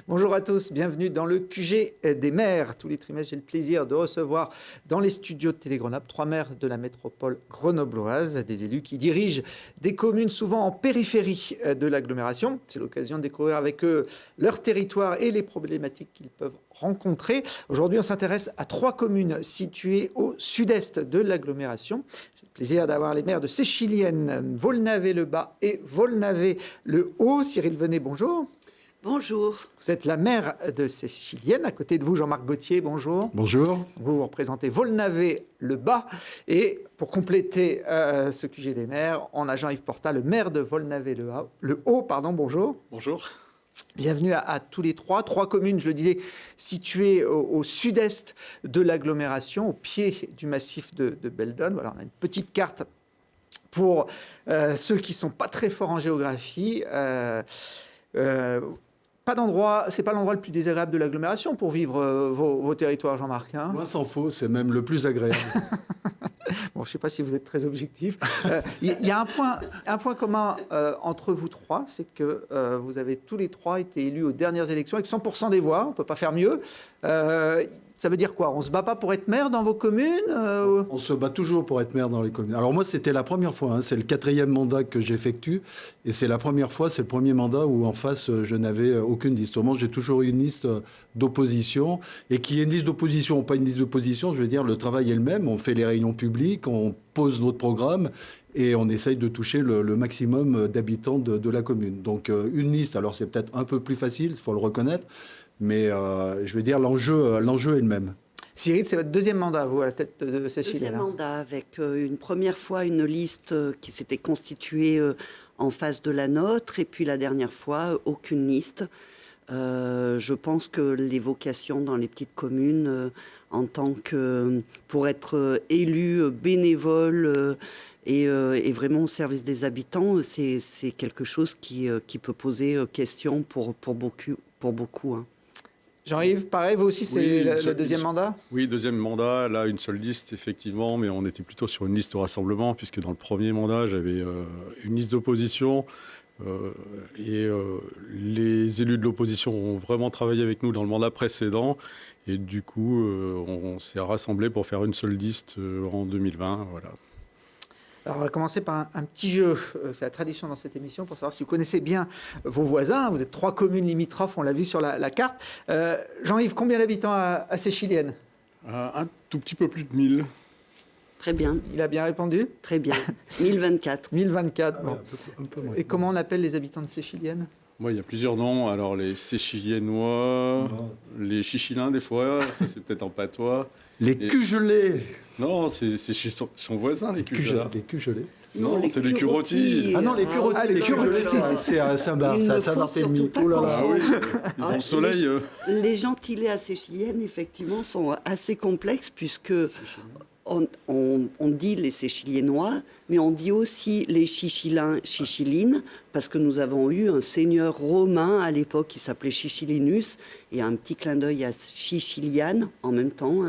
Bonjour à tous, bienvenue dans le QG des maires. Tous les trimestres, j'ai le plaisir de recevoir dans les studios de Télé-Grenoble 3 maires de la métropole grenobloise, des élus qui dirigent des communes souvent en périphérie de l'agglomération. C'est l'occasion de découvrir avec eux leur territoire et les problématiques qu'ils peuvent rencontrer. Aujourd'hui, on s'intéresse à 3 communes situées au sud-est de l'agglomération. J'ai le plaisir d'avoir les maires de Séchilienne, Volnavé-le-Bas et Volnavé-le-Haut. Cyril Venet, bonjour. Bonjour. Vous êtes la maire de Séchilienne. À côté de vous, Jean-Marc Gauthier, bonjour. Bonjour. Vous représentez Volnavé-le-Bas. Et pour compléter ce QG des maires, on a Jean-Yves Porta, le maire de Volnavé-le-Haut. Bonjour. Bonjour. Bienvenue à tous les 3 communes, je le disais, situées au sud-est de l'agglomération, au pied du massif de Beldon. Voilà, on a une petite carte pour ceux qui ne sont pas très forts en géographie. Pas d'endroit, c'est pas l'endroit le plus désagréable de l'agglomération pour vivre vos territoires, Jean-Marc. Moi, s'en faut, c'est même le plus agréable. Bon, je ne sais pas si vous êtes très objectif. Il y a un point commun entre vous 3, c'est que vous avez tous les 3 été élus aux dernières élections avec 100% des voix. On ne peut pas faire mieux. Ça veut dire quoi? On ne se bat pas pour être maire dans vos communes On se bat toujours pour être maire dans les communes. Alors moi, c'était la première fois. C'est le 4e mandat que j'effectue. Et c'est la première fois, c'est le premier mandat où en face, je n'avais aucune liste. Moi, j'ai toujours eu une liste d'opposition. Et qui est une liste d'opposition ou pas une liste d'opposition, je veux dire, le travail est le même. On fait les réunions publiques, on pose notre programme et on essaye de toucher le maximum d'habitants de la commune. Donc une liste, alors c'est peut-être un peu plus facile, il faut le reconnaître. Mais je veux dire, l'enjeu est le même. Cyril, c'est votre 2e mandat, vous, à la tête de Séchilienne. 2e mandat, avec une première fois une liste qui s'était constituée en face de la nôtre, et puis la dernière fois, aucune liste. Je pense que les vocations dans les petites communes, en tant que pour être élu bénévole et vraiment au service des habitants, c'est quelque chose qui peut poser question pour beaucoup. Hein. Jean-Yves, pareil, vous aussi, c'est le 2e mandat? Oui, 2e mandat, là, une seule liste, effectivement, mais on était plutôt sur une liste au rassemblement, puisque dans le premier mandat, j'avais une liste d'opposition, et les élus de l'opposition ont vraiment travaillé avec nous dans le mandat précédent, et du coup, on s'est rassemblés pour faire une seule liste en 2020, voilà. Alors, on va commencer par un petit jeu. C'est la tradition dans cette émission pour savoir si vous connaissez bien vos voisins. Vous êtes 3 communes limitrophes, on l'a vu sur la carte. Jean-Yves, combien d'habitants à Séchilienne? Un tout petit peu plus de 1000. Très bien. Il a bien répondu? Très bien. 1024. 1024. Bon. Un peu moins. Et comment on appelle les habitants de Séchilienne? Moi, il y a plusieurs noms. Alors, les Séchiliennois, les Chichilins, des fois, ça c'est peut-être en patois. Les cugelés. Non, c'est chez son voisin, les cugelés. Les cugelés. Non, c'est les curotis. Ah non, les curotis. les curotis, c'est à Saint-Barthélemy. Oh là Ah oui, ils ont le soleil. Les gentilés à Séchilienne, effectivement, sont assez complexes puisque on dit les Séchiliennois, mais on dit aussi les Chichilins, Chichilines, parce que nous avons eu un seigneur romain à l'époque qui s'appelait Chichilinus, et un petit clin d'œil à Chichiliane en même temps,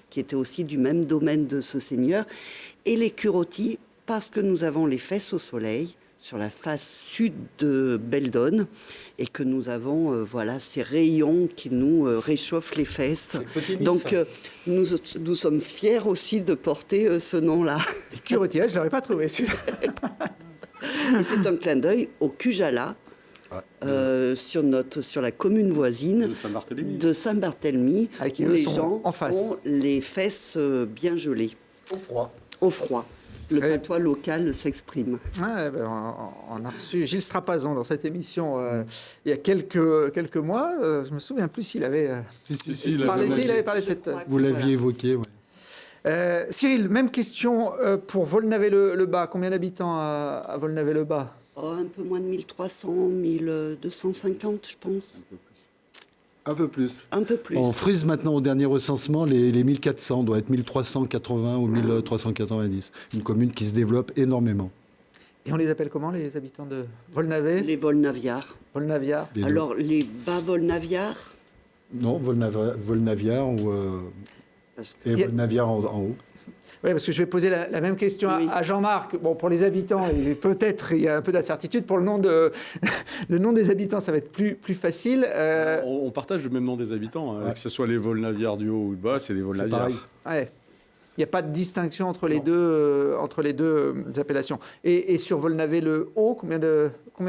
qui était aussi du même domaine de ce seigneur. Et les curotis, parce que nous avons les fesses au soleil, sur la face sud de Beldon, et que nous avons ces rayons qui nous réchauffent les fesses. Donc nous sommes fiers aussi de porter ce nom-là. Les curotiers, je ne l'aurais pas trouvé celui-là. Et c'est un clin d'œil au Cujala, sur la commune voisine de Saint-Barthélemy, où les gens ont les fesses bien gelées. Au froid. Le patois local s'exprime. Ouais, on a reçu Gilles Strapazon dans cette émission il y a quelques mois. Je me souviens plus s'il avait il avait parlé de cette... Vous l'aviez évoqué, oui. Cyril, même question pour Volnavé-le-Bas. Combien d'habitants à Volnavé-le-Bas? Un peu moins de 1300, 1250, je pense. Un peu plus. Un peu plus. On frise maintenant au dernier recensement les 1400, doit être 1380 ou 1390. Une commune qui se développe énormément. Et on les appelle comment, les habitants de Volnavé? Les Volnaviards. Volnaviards. Alors, les bas Volnaviards? Non, Volnaviards et Volnaviards en haut. Oui, parce que je vais poser la même question à Jean-Marc. Bon, pour les habitants, et peut-être il y a un peu d'incertitude. Pour le nom, le nom des habitants, ça va être plus facile. On partage le même nom des habitants, hein, que ce soit les Volnavières du haut ou du bas, c'est les Volnavières. pareil. Ouais. Il n'y a pas de distinction entre les deux appellations. Et sur Volnavé-le-Haut, combien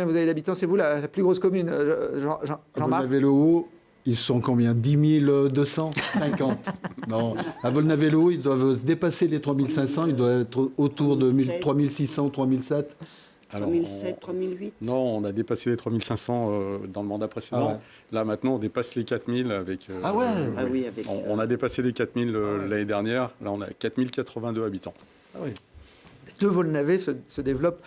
vous avez d'habitants? C'est vous la plus grosse commune, Jean-Marc? Volnavé-le-Haut, ils sont combien? 10 250. Non, à Volnavé-le-Haut, ils doivent dépasser les 3500, ils doivent être autour de 3600, 3700. 3007, 3008. Non, on a dépassé les 3500 dans le mandat précédent. Ah ouais. Là, maintenant, on dépasse les 4000 avec... Ah ouais. Ah oui, avec... On a dépassé les 4000 l'année dernière. Là, on a 4082 habitants. Ah oui. Les deux Volnavés se développent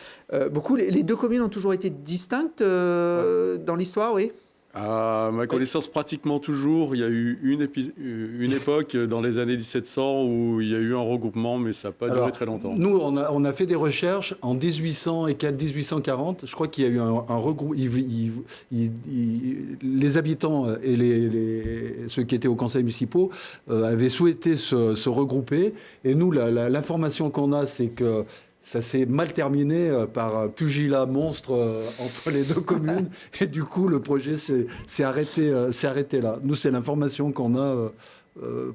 beaucoup. Les deux communes ont toujours été distinctes dans l'histoire, oui. À ma connaissance, pratiquement toujours. Il y a eu une époque dans les années 1700 où il y a eu un regroupement, mais ça n'a pas duré très longtemps. Nous, on a fait des recherches en 1800 et 1840. Je crois qu'il y a eu un regroupement. Les habitants et ceux qui étaient au conseil municipal avaient souhaité se regrouper. Et nous, l'information qu'on a, c'est que ça s'est mal terminé par un pugilat monstre entre les deux communes. Et du coup, le projet s'est arrêté là. Nous, c'est l'information qu'on a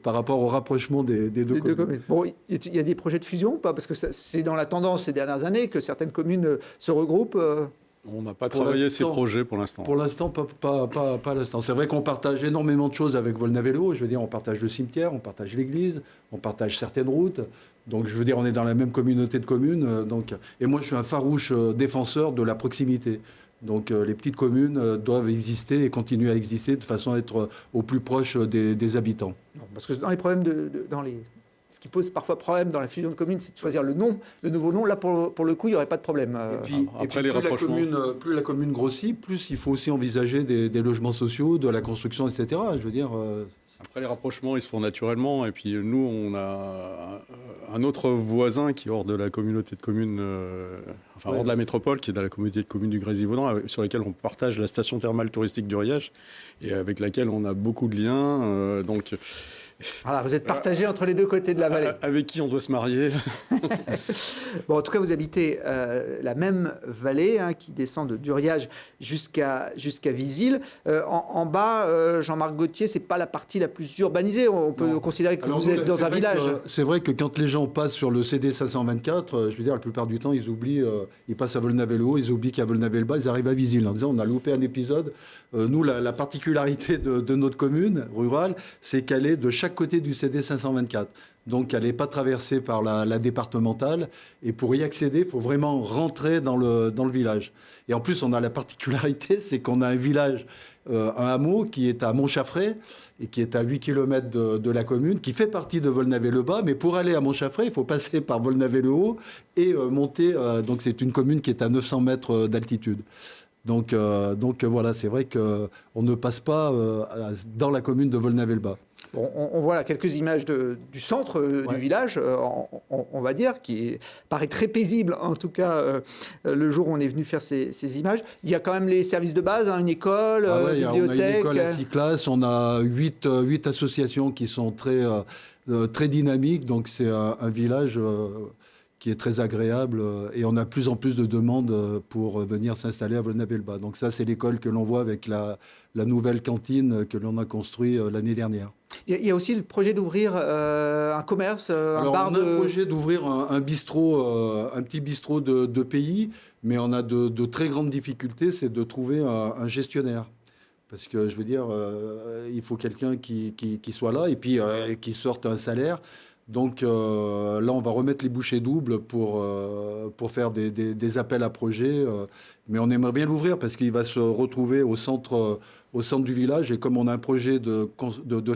par rapport au rapprochement des deux communes. Bon, il y a des projets de fusion ou pas? Parce que c'est dans la tendance ces dernières années que certaines communes se regroupent. On n'a pas travaillé ces projets pour l'instant. Pour l'instant, pas à l'instant. C'est vrai qu'on partage énormément de choses avec Volnavé-le-Haut. Je veux dire, on partage le cimetière, on partage l'église, on partage certaines routes. Donc, je veux dire, on est dans la même communauté de communes. Et moi, je suis un farouche défenseur de la proximité. Donc, les petites communes doivent exister et continuer à exister de façon à être au plus proche des habitants. Non, parce que dans les problèmes ce qui pose parfois problème dans la fusion de communes, c'est de choisir le nouveau nom. Là, pour le coup, il n'y aurait pas de problème. Et puis les rapprochements. Plus la commune grossit, plus il faut aussi envisager des logements sociaux, de la construction, etc. Je veux dire... Après, les rapprochements, ils se font naturellement. Et puis, nous, on a un autre voisin qui est hors de la communauté de communes, hors de la métropole, qui est dans la communauté de communes du Grésivaudan, sur laquelle on partage la station thermale touristique du Riage, et avec laquelle on a beaucoup de liens. Voilà, vous êtes partagés entre les deux côtés de la vallée. Avec qui on doit se marier. Bon, en tout cas, vous habitez la même vallée qui descend de Duriage jusqu'à Visil. En bas, Jean-Marc Gauthier, c'est pas la partie la plus urbanisée. On peut considérer que vous êtes dans un village. C'est vrai que quand les gens passent sur le CD 524, je veux dire, la plupart du temps, ils oublient, ils passent à Volnavé-le-Haut, ils oublient qu'à Volnavé-le-Bas, ils arrivent à Visil en disant on a loupé un épisode. Nous, la particularité de notre commune rurale, c'est qu'elle est de chaque côté du CD 524. Donc, elle n'est pas traversée par la départementale. Et pour y accéder, il faut vraiment rentrer dans le village. Et en plus, on a la particularité, c'est qu'on a un village, un hameau qui est à Montchaffray et qui est à 8 km de la commune, qui fait partie de Volnavé-le-Bas. Mais pour aller à Montchaffray, il faut passer par Volnavé-le-Haut et monter. Donc, c'est une commune qui est à 900 mètres d'altitude. Donc voilà, c'est vrai qu'on ne passe pas dans la commune de Volnavé-le-Bas. Bon, on voit là quelques images du centre du village, on va dire, qui paraît très paisible, en tout cas, le jour où on est venu faire ces images. Il y a quand même les services de base, une école, bibliothèque. On a une école à 6 classes, on a 8 associations qui sont très dynamiques, donc c'est un village qui est très agréable et on a de plus en plus de demandes pour venir s'installer à Volnavé-le-Bas. Donc ça, c'est l'école que l'on voit avec la nouvelle cantine que l'on a construite l'année dernière. Il y a aussi le projet d'ouvrir un commerce, un bar on a le projet d'ouvrir un bistrot, un petit bistrot de pays, mais on a de très grandes difficultés, c'est de trouver un gestionnaire. Parce que, je veux dire, il faut quelqu'un qui soit là et puis qui sorte un salaire. Donc là, on va remettre les bouchées doubles pour faire des appels à projets. Mais on aimerait bien l'ouvrir parce qu'il va se retrouver au centre du village. Et comme on a un projet de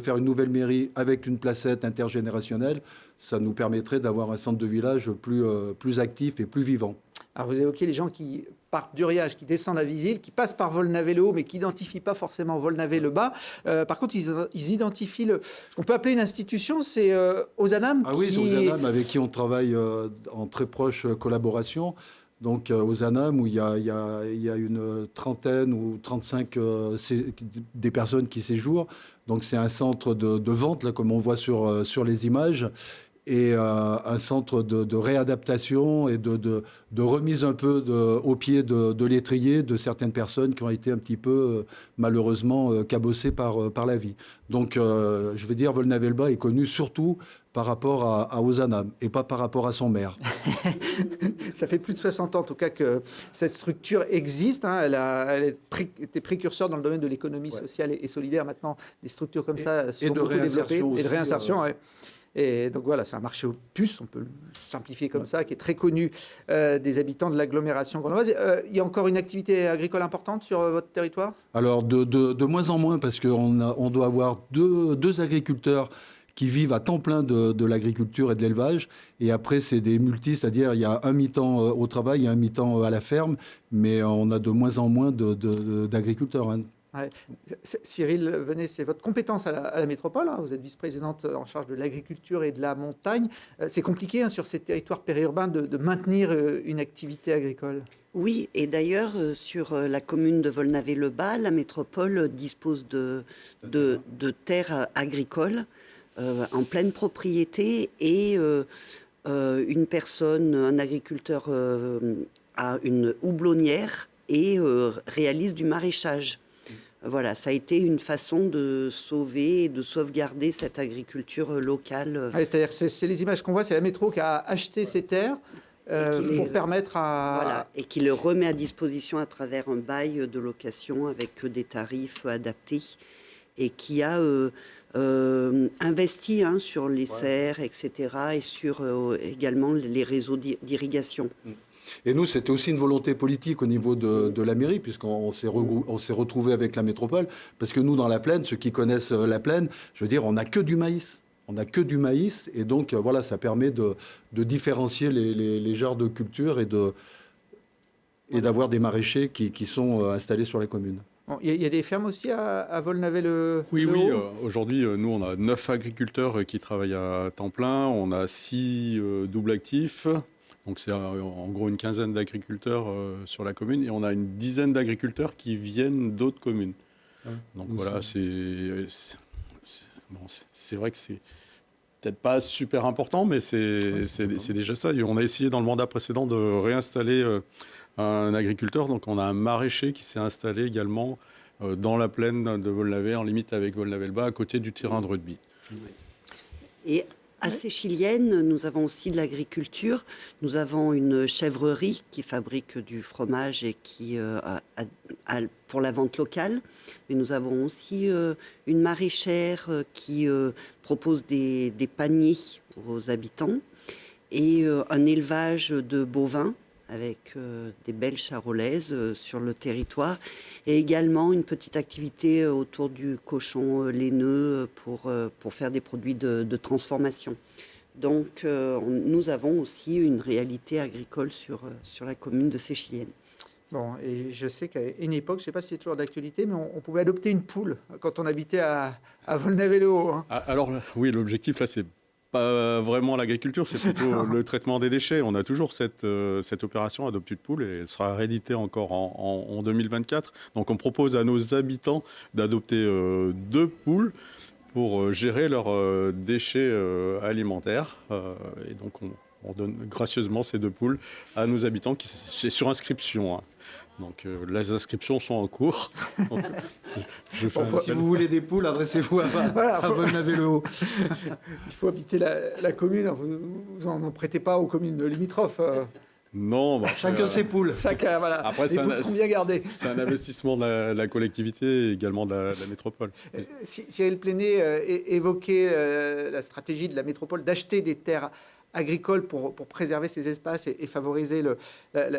faire une nouvelle mairie avec une placette intergénérationnelle, ça nous permettrait d'avoir un centre de village plus actif et plus vivant. Alors vous évoquez les gens qui partent d'Uriage, qui descendent à Visil, qui passent par Volnavé-le-Haut, mais qui n'identifient pas forcément Volnavé-le-Bas. Par contre, ils identifient ce qu'on peut appeler une institution, c'est Ozanam. Ah oui, c'est Ozanam avec qui on travaille en très proche collaboration. Donc Ozanam, où il y a une trentaine ou 35 des personnes qui séjournent. Donc c'est un centre de vente, là, comme on voit sur les images. et un centre de réadaptation et de remise un peu au pied de l'étrier de certaines personnes qui ont été un petit peu malheureusement cabossées par la vie. Donc je veux dire, Volnavelba est connu surtout par rapport à Ozanam et pas par rapport à son maire. Ça fait plus de 60 ans en tout cas que cette structure existe. Hein. Elle a été précurseur dans le domaine de l'économie sociale et solidaire. Maintenant, des structures comme ça sont beaucoup développées. Et de réinsertion, ouais. Et donc voilà, c'est un marché aux puces, on peut le simplifier comme ça, qui est très connu des habitants de l'agglomération grenobloise. Il y a encore une activité agricole importante sur votre territoire ? Alors de moins en moins, parce qu'on doit avoir deux agriculteurs qui vivent à temps plein de l'agriculture et de l'élevage. Et après, c'est des multis, c'est-à-dire il y a un mi-temps au travail et un mi-temps à la ferme, mais on a de moins en moins d'agriculteurs. Hein. Ouais. Cyril Venet, c'est votre compétence à la métropole. Hein. Vous êtes vice-présidente en charge de l'agriculture et de la montagne. C'est compliqué hein, sur ces territoires périurbains de maintenir une activité agricole. Oui, et d'ailleurs, sur la commune de Volnavé-le-Bas, la métropole dispose de terres agricoles en pleine propriété et une personne, un agriculteur a une houblonnière et réalise du maraîchage. Voilà, ça a été une façon de sauver et de sauvegarder cette agriculture locale. Ouais, c'est-à-dire que c'est les images qu'on voit, c'est la métro qui a acheté ces terres pour permettre à... Voilà, et qui le remet à disposition à travers un bail de location avec des tarifs adaptés et qui a investi sur les serres, etc. et sur également les réseaux d'irrigation. Et nous, c'était aussi une volonté politique au niveau de la mairie, puisqu'on s'est retrouvé avec la métropole. Parce que nous, dans la plaine, ceux qui connaissent la plaine, je veux dire, on n'a que du maïs. On n'a que du maïs. Et donc, voilà, ça permet de différencier les genres de culture et d'avoir des maraîchers qui sont installés sur la commune. Il y a des fermes aussi à Volnavé-le-Haut ? Oui. Aujourd'hui, nous, on a 9 agriculteurs qui travaillent à temps plein. On a 6 doubles actifs. Donc, c'est en gros une quinzaine d'agriculteurs sur la commune. Et on a une dizaine d'agriculteurs qui viennent d'autres communes. Donc, voilà, c'est vrai que c'est peut-être pas super important, mais c'est déjà ça. Et on a essayé dans le mandat précédent de réinstaller un agriculteur. Donc, on a un maraîcher qui s'est installé également dans la plaine de Volnavé, en limite avec Volnavé-le-Bas, à côté du terrain de rugby. Et à Séchilienne, nous avons aussi de l'agriculture. Nous avons une chèvrerie qui fabrique du fromage et qui pour la vente locale. Mais nous avons aussi une maraîchère qui propose des paniers aux habitants et un élevage de bovins avec des belles charolaises sur le territoire et également une petite activité autour du cochon laineux pour faire des produits de transformation. Donc nous avons aussi une réalité agricole sur la commune de Séchilienne. Bon, et je sais qu'à une époque, je ne sais pas si c'est toujours d'actualité, mais on pouvait adopter une poule quand on habitait à Volnavé-le-Haut. Hein. Alors oui, l'objectif là, c'est pas vraiment l'agriculture, c'est plutôt le traitement des déchets. On a toujours cette opération Adopte une poule et elle sera rééditée encore en 2024. Donc on propose à nos habitants d'adopter 2 poules pour gérer leurs déchets alimentaires. Et donc on donne gracieusement ces 2 poules à nos habitants, c'est sur inscription. Hein. Donc les inscriptions sont en cours. Donc, si vous voulez des poules, adressez-vous à Volnavé-le-Haut. Il faut habiter la commune, vous n'en prêtez pas aux communes limitrophes. Non, chacun ses poules. Chacun, voilà. Après, les poules seront bien gardées. C'est un investissement de la collectivité et également de la métropole. Cyril Pléné évoquait la stratégie de la métropole d'acheter des terres agricoles pour préserver ces espaces et favoriser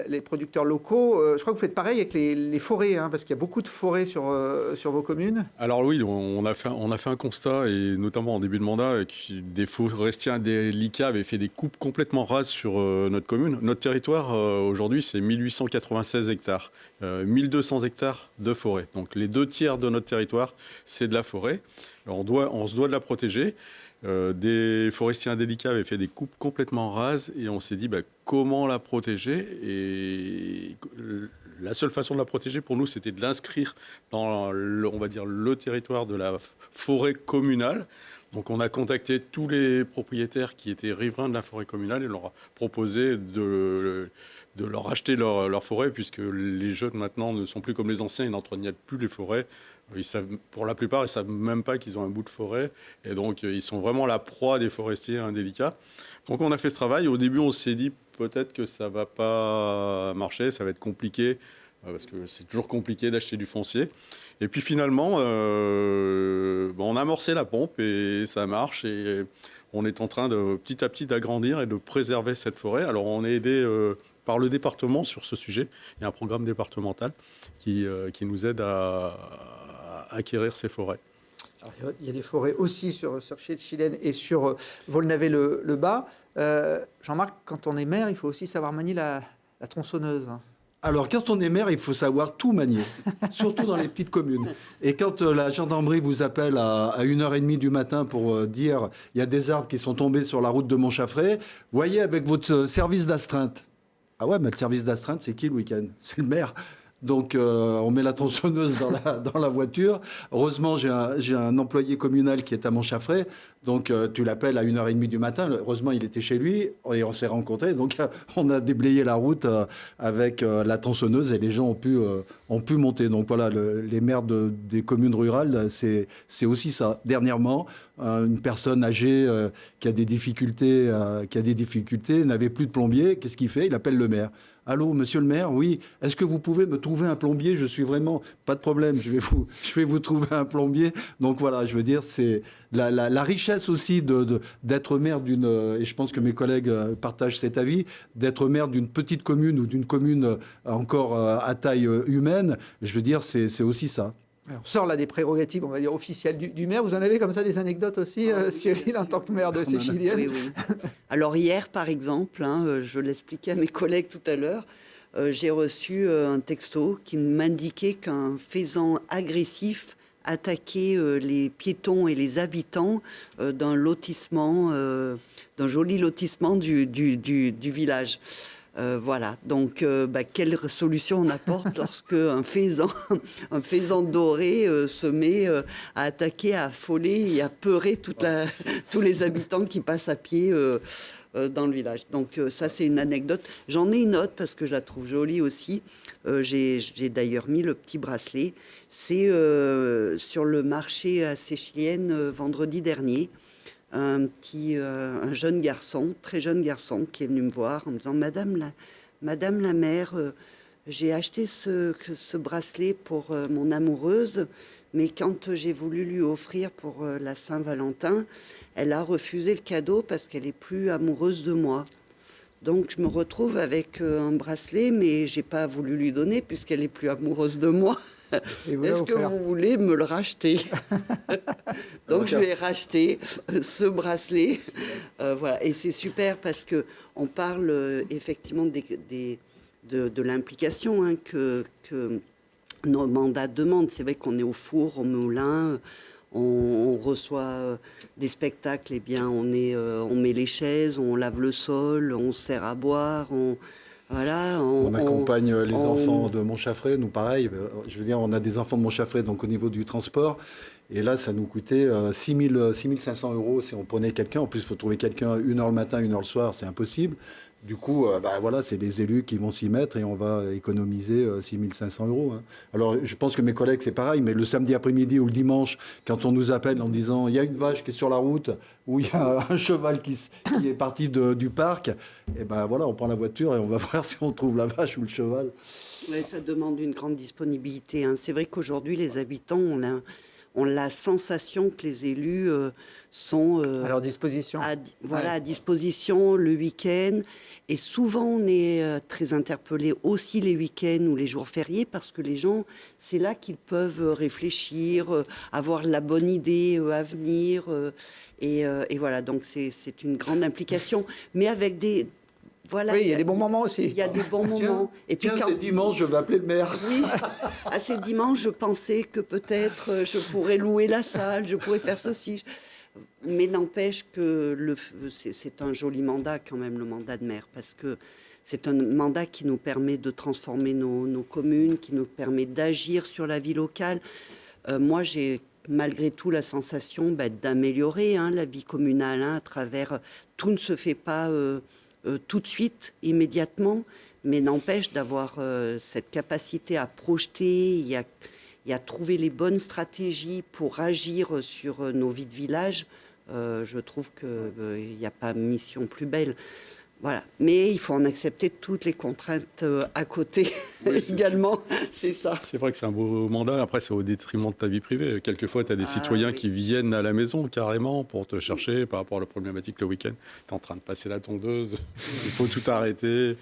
les producteurs locaux. Je crois que vous faites pareil avec les forêts, hein, parce qu'il y a beaucoup de forêts sur vos communes. Alors oui, on a fait un constat, et notamment en début de mandat, que des forestiers indélicats avaient fait des coupes complètement rases sur notre commune. Notre territoire, aujourd'hui, c'est 1896 hectares, 1200 hectares de forêt. Donc les 2 tiers de notre territoire, c'est de la forêt. Alors, on se doit de la protéger. Des forestiers indélicats avaient fait des coupes complètement rases et on s'est dit comment la protéger, et la seule façon de la protéger pour nous, c'était de l'inscrire dans on va dire le territoire de la forêt communale. Donc on a contacté tous les propriétaires qui étaient riverains de la forêt communale et leur a proposé de leur acheter leur forêt, puisque les jeunes maintenant ne sont plus comme les anciens, ils n'entretiennent plus les forêts. Pour la plupart, ils ne savent même pas qu'ils ont un bout de forêt. Et donc ils sont vraiment la proie des forestiers indélicats. Donc on a fait ce travail. Au début, on s'est dit peut-être que ça ne va pas marcher, ça va être compliqué, parce que c'est toujours compliqué d'acheter du foncier. Et puis finalement, on a amorcé la pompe et ça marche. Et on est en train de petit à petit d'agrandir et de préserver cette forêt. Alors on est aidé par le département sur ce sujet. Il y a un programme départemental qui nous aide à acquérir ces forêts. Alors, il y a des forêts aussi sur Chilène et sur Volnavet-le-Bas. Jean-Marc, quand on est maire, il faut aussi savoir manier la tronçonneuse. Alors, quand on est maire, il faut savoir tout manier, surtout dans les petites communes. Et quand la gendarmerie vous appelle à 1h30 du matin pour dire il y a des arbres qui sont tombés sur la route de Montchaffray, voyez avec votre service d'astreinte. Ah ouais, mais le service d'astreinte, c'est qui le week-end? C'est le maire. Donc, on met la tronçonneuse dans la voiture. Heureusement, j'ai un employé communal qui est à Montchaffray. Donc, tu l'appelles à 1h30 du matin. Heureusement, il était chez lui et on s'est rencontrés. Donc, on a déblayé la route avec la tronçonneuse et les gens ont pu monter. Donc, voilà, les maires des communes rurales, c'est aussi ça. Dernièrement, une personne âgée qui a des difficultés, n'avait plus de plombier. Qu'est-ce qu'il fait? Il appelle le maire. Allô, monsieur le maire, oui, est-ce que vous pouvez me trouver un plombier? Je suis vraiment... Pas de problème, je vais vous trouver un plombier. Donc voilà, je veux dire, c'est la richesse aussi d'être maire d'une... Et je pense que mes collègues partagent cet avis, d'être maire d'une petite commune ou d'une commune encore à taille humaine. Je veux dire, c'est aussi ça. Alors, on sort là des prérogatives, on va dire, officielles du maire. Vous en avez comme ça des anecdotes aussi, Cyril, en tant que maire de Séchilienne? Oui, oui. Alors hier, par exemple, je l'expliquais à mes collègues tout à l'heure, j'ai reçu un texto qui m'indiquait qu'un faisan agressif attaquait les piétons et les habitants d'un lotissement, d'un joli lotissement du village. Voilà, donc quelle solution on apporte lorsque un faisan doré se met à attaquer, à affoler et à peurer tous les habitants qui passent à pied dans le village. Donc ça, c'est une anecdote. J'en ai une autre parce que je la trouve jolie aussi. J'ai d'ailleurs mis le petit bracelet. C'est sur le marché à Séchilienne vendredi dernier. Un jeune garçon, très jeune garçon, qui est venu me voir en me disant Madame la maire, j'ai acheté ce bracelet pour mon amoureuse, mais quand j'ai voulu lui offrir pour la Saint-Valentin, elle a refusé le cadeau parce qu'elle est plus amoureuse de moi. Donc je me retrouve avec un bracelet, mais j'ai pas voulu lui donner puisqu'elle est plus amoureuse de moi. Est-ce que vous voulez me le racheter? Donc je vais racheter ce bracelet. Voilà, et c'est super parce que on parle effectivement de l'implication que nos mandats demandent. C'est vrai qu'on est au four, au moulin. On reçoit des spectacles, eh bien, on met les chaises, on lave le sol, on sert à boire, on accompagne les enfants de Montchaffray, nous pareil. Je veux dire, on a des enfants de Montchaffray, donc au niveau du transport. Et là, ça nous coûtait 6 500 € si on prenait quelqu'un. En plus, il faut trouver quelqu'un 1h le matin, 1h le soir, c'est impossible. Du coup, voilà, c'est les élus qui vont s'y mettre et on va économiser 6 500 €. Hein. Alors, je pense que mes collègues, c'est pareil, mais le samedi après-midi ou le dimanche, quand on nous appelle en disant il y a une vache qui est sur la route ou il y a un cheval qui est parti du parc, et voilà, on prend la voiture et on va voir si on trouve la vache ou le cheval. Ouais, ça demande une grande disponibilité. Hein. C'est vrai qu'aujourd'hui, les habitants ont la sensation que les élus sont à leur disposition. À disposition le week-end. Et souvent, on est très interpellé aussi les week-ends ou les jours fériés parce que les gens, c'est là qu'ils peuvent réfléchir, avoir la bonne idée à venir. Et voilà, donc c'est une grande implication. Mais avec des... Voilà, oui, il y a des bons moments aussi. Il y a des bons moments. Et puis c'est dimanche, je vais appeler le maire. Oui, à ces dimanches, je pensais que peut-être je pourrais louer la salle, je pourrais faire ceci. Mais n'empêche que c'est un joli mandat quand même, le mandat de maire, parce que c'est un mandat qui nous permet de transformer nos communes, qui nous permet d'agir sur la vie locale. Moi, j'ai malgré tout la sensation d'améliorer la vie communale à travers... Tout ne se fait pas tout de suite, immédiatement, mais n'empêche d'avoir cette capacité à projeter et à trouver les bonnes stratégies pour agir sur nos vies de village. Je trouve qu'il n'y a pas mission plus belle. Voilà. Mais il faut en accepter toutes les contraintes à côté également. C'est ça. C'est vrai que c'est un beau mandat. Après, c'est au détriment de ta vie privée. Quelquefois, tu as des citoyens qui viennent à la maison carrément pour te chercher par rapport à la problématique le week-end. Tu es en train de passer la tondeuse, il faut tout arrêter.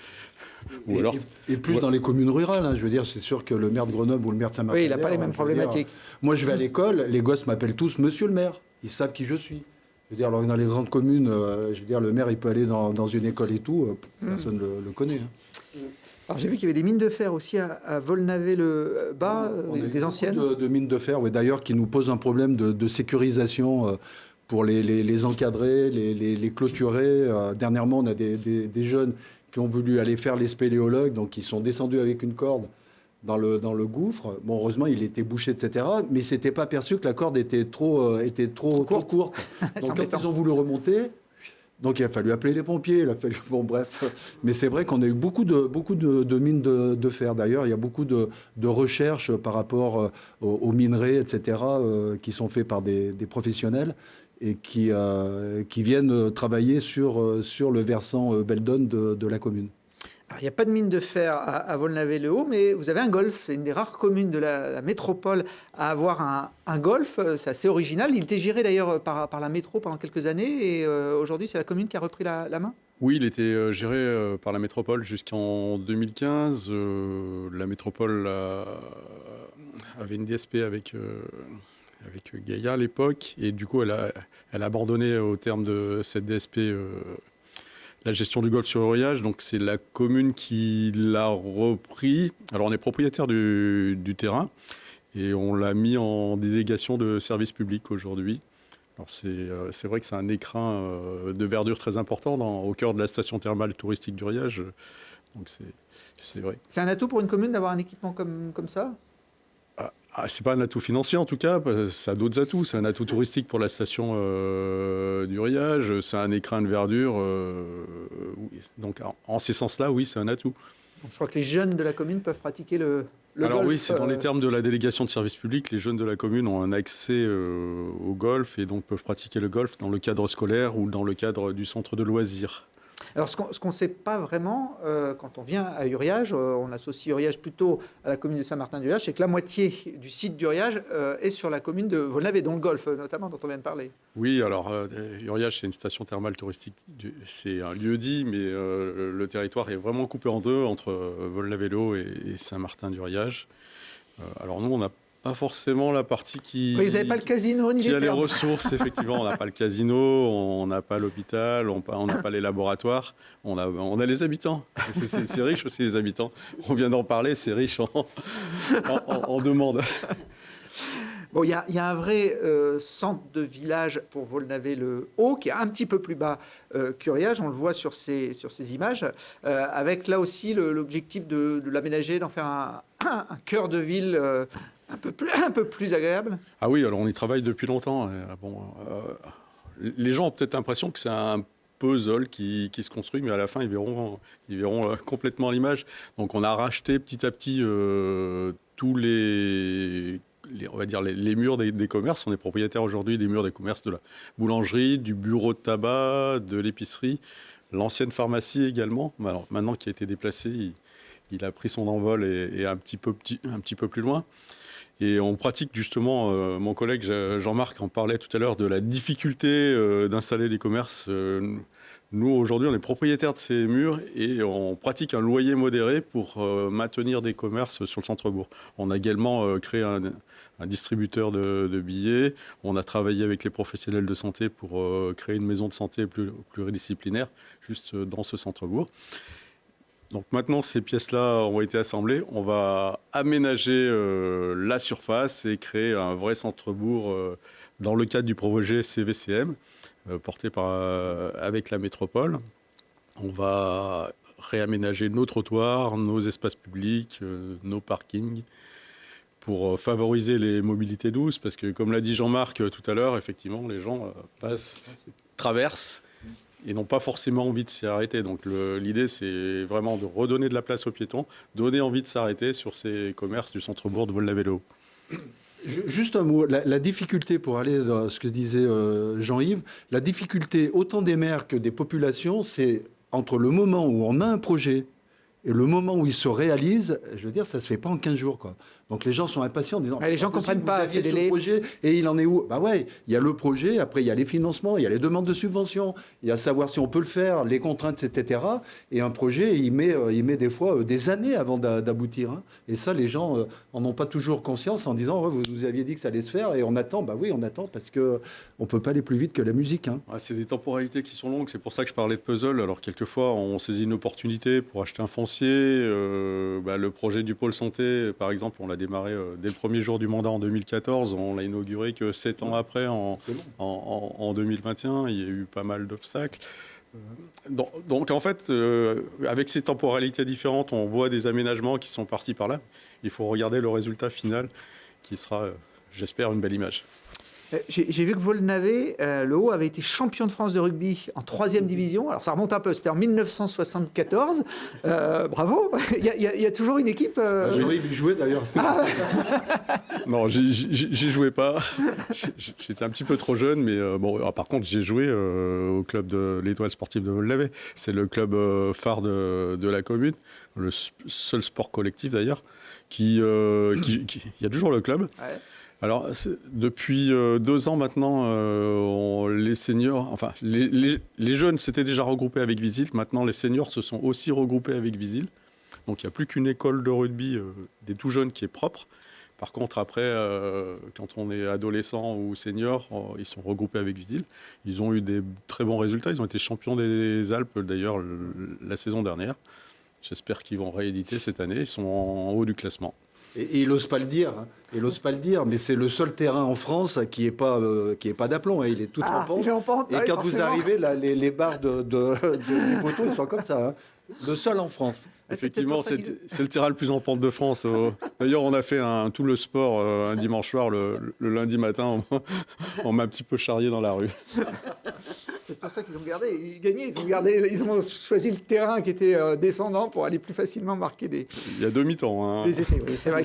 Et plus dans les communes rurales, je veux dire, c'est sûr que le maire de Grenoble ou le maire de Saint-Martin. Oui, il n'a pas les mêmes problématiques. Moi, je vais à l'école, les gosses m'appellent tous Monsieur le maire. Ils savent qui je suis. Je veux dire, alors dans les grandes communes, je veux dire, le maire, il peut aller dans une école et tout, personne ne le connaît. Alors j'ai vu qu'il y avait des mines de fer aussi à Volnavé-le-Bas, des anciennes. De mines de fer, d'ailleurs, qui nous posent un problème de sécurisation pour les encadrer, les clôturer. Dernièrement, on a des jeunes qui ont voulu aller faire les spéléologues, donc ils sont descendus avec une corde dans le gouffre. Bon, heureusement, il était bouché, etc. Mais c'était pas perçu que la corde était trop courte. Donc quand ils ont voulu remonter, donc il a fallu appeler les pompiers. Bon, bref. Mais c'est vrai qu'on a eu beaucoup de mines de fer. D'ailleurs, il y a beaucoup de recherches par rapport aux minerais, etc., qui sont faits par des professionnels et qui viennent travailler sur le versant Beldon de la commune. Alors, il n'y a pas de mine de fer à Volnavé-le-Haut, mais vous avez un golf. C'est une des rares communes de la métropole à avoir un golf. C'est assez original. Il était géré d'ailleurs par la métro pendant quelques années et aujourd'hui, c'est la commune qui a repris la main. Oui, il était géré par la métropole jusqu'en 2015. La métropole avait une DSP avec Gaïa à l'époque et du coup, elle a abandonné au terme de cette DSP la gestion du golf sur Uriage, donc c'est la commune qui l'a repris. Alors on est propriétaire du terrain et on l'a mis en délégation de service public aujourd'hui. Alors c'est vrai que c'est un écrin de verdure très important au cœur de la station thermale touristique d'Uriage. Donc c'est vrai. C'est un atout pour une commune d'avoir un équipement comme ça ? C'est pas un atout financier en tout cas, ça a d'autres atouts. C'est un atout touristique pour la station du Riage, c'est un écrin de verdure. Donc en ces sens-là, oui, c'est un atout. Je crois que les jeunes de la commune peuvent pratiquer le Alors golf. Oui, c'est dans les termes de la délégation de service public. Les jeunes de la commune ont un accès au golf et donc peuvent pratiquer le golf dans le cadre scolaire ou dans le cadre du centre de loisirs. Alors, ce qu'on ne sait pas vraiment, quand on vient à Uriage, on associe Uriage plutôt à la commune de Saint-Martin-d'Uriage, c'est que la moitié du site d'Uriage est sur la commune de Volnavé, dont le golf, notamment, dont on vient de parler. Oui, alors, Uriage, c'est une station thermale touristique. C'est un lieu-dit, mais le territoire est vraiment coupé en deux entre Volnavé-le-Haut et Saint-Martin-d'Uriage. Alors, nous, on n'a pas forcément la partie qui... Oui, vous n'avez pas le casino ni les termes. ressources, effectivement. On n'a pas le casino, on n'a pas l'hôpital, on n'a pas les laboratoires. On a les habitants. C'est riche aussi, les habitants. On vient d'en parler, c'est riche en demande. Bon, il y a un vrai centre de village pour Volnavé-le-Haut, qui est un petit peu plus bas qu'Uriage, on le voit sur ces images, avec là aussi l'objectif de l'aménager, d'en faire un cœur de ville un peu plus agréable. Ah oui, alors on y travaille depuis longtemps. Les gens ont peut-être l'impression que c'est un puzzle qui se construit, mais à la fin, ils verront complètement l'image. Donc on a racheté petit à petit tous on va dire les murs des commerces. On est propriétaire aujourd'hui des murs des commerces de la boulangerie, du bureau de tabac, de l'épicerie, l'ancienne pharmacie également. Alors, maintenant qu'il a été déplacé, il a pris son envol et un petit peu plus loin. Et on pratique justement, mon collègue Jean-Marc en parlait tout à l'heure, de la difficulté d'installer des commerces. Nous, aujourd'hui, on est propriétaires de ces murs et on pratique un loyer modéré pour maintenir des commerces sur le centre-bourg. On a également créé un distributeur de billets. On a travaillé avec les professionnels de santé pour créer une maison de santé pluridisciplinaire juste dans ce centre-bourg. Donc maintenant, ces pièces-là ont été assemblées. On va aménager la surface et créer un vrai centre-bourg dans le cadre du projet CVCM, porté avec la métropole. On va réaménager nos trottoirs, nos espaces publics, nos parkings, pour favoriser les mobilités douces, parce que comme l'a dit Jean-Marc tout à l'heure, effectivement, les gens passent, traversent et n'ont pas forcément envie de s'y arrêter. Donc l'idée, c'est vraiment de redonner de la place aux piétons, donner envie de s'arrêter sur ces commerces du centre-bourg de Vol-la-Vélo. Juste un mot, la difficulté pour aller dans ce que disait Jean-Yves, la difficulté autant des maires que des populations, c'est entre le moment où on a un projet et le moment où il se réalise, je veux dire, ça ne se fait pas en 15 jours, quoi. Donc les gens sont impatients en disant... Les gens ne comprennent pas ces délais. Projet, et il en est où? Bah ouais, il y a le projet, après il y a les financements, il y a les demandes de subventions, il y a savoir si on peut le faire, les contraintes, etc. Et un projet, il met des fois des années avant d'aboutir. Hein. Et ça, les gens en ont pas toujours conscience en disant, ouais, vous nous aviez dit que ça allait se faire et on attend. Bah oui, on attend parce qu'on ne peut pas aller plus vite que la musique. Hein. Ouais, c'est des temporalités qui sont longues, c'est pour ça que je parlais de puzzle. Alors quelquefois, on saisit une opportunité pour acheter un foncier. Le projet du pôle santé, par exemple, on l'a démarré dès le premier jour du mandat en 2014. On l'a inauguré que 7 ans après, en 2021. Il y a eu pas mal d'obstacles. Donc en fait, avec ces temporalités différentes, on voit des aménagements qui sont partis par là. Il faut regarder le résultat final qui sera, j'espère, une belle image. J'ai vu que Volnavé, le Haut, avait été champion de France de rugby en 3e division. Alors ça remonte un peu, c'était en 1974. Bravo. Il y a toujours une équipe... Jean-Yves y jouait d'ailleurs. Non, j'y jouais pas. J'étais un petit peu trop jeune, mais par contre, j'ai joué au club de l'Étoile sportive de Volnavé. C'est le club phare de la commune, le seul sport collectif d'ailleurs, il y a toujours le club. Ouais. Alors, depuis 2 ans maintenant, les seniors, enfin, les jeunes s'étaient déjà regroupés avec Visil. Maintenant, les seniors se sont aussi regroupés avec Visil. Donc, il n'y a plus qu'une école de rugby des tout jeunes qui est propre. Par contre, après, quand on est adolescent ou senior, ils sont regroupés avec Visil. Ils ont eu des très bons résultats. Ils ont été champions des Alpes, d'ailleurs, la saison dernière. J'espère qu'ils vont rééditer cette année. Ils sont en haut du classement. Et il n'ose pas le dire, hein. Il n'ose pas le dire, mais c'est le seul terrain en France qui n'est pas d'aplomb. Hein. Il est tout en pente. Et quand vous arrivez, là, les barres du poteau, ils sont comme ça. Hein. Le seul en France. Effectivement, c'est le terrain le plus en pente de France. D'ailleurs, on a fait tout le sport un dimanche soir, le lundi matin. On m'a un petit peu charrié dans la rue. C'est pour ça qu'ils ont gagné. Ils ont choisi le terrain qui était descendant pour aller plus facilement marquer des... Il y a demi-temps. Hein. Des essais, oui. C'est vrai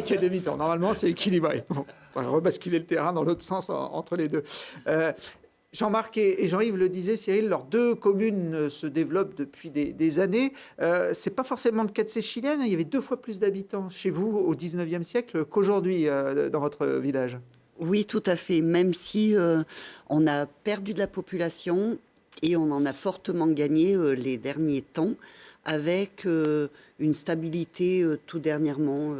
qu'il y a demi-temps. Normalement, c'est équilibré. Bon, on va rebasculer le terrain dans l'autre sens entre les deux. Jean-Marc et Jean-Yves le disaient, Cyril, leurs 2 communes se développent depuis des années. C'est pas forcément le cas de ces Chiliennes. Il y avait 2 fois plus d'habitants chez vous au 19e siècle qu'aujourd'hui dans votre village. Oui, tout à fait. Même si on a perdu de la population et on en a fortement gagné les derniers temps avec une stabilité tout dernièrement.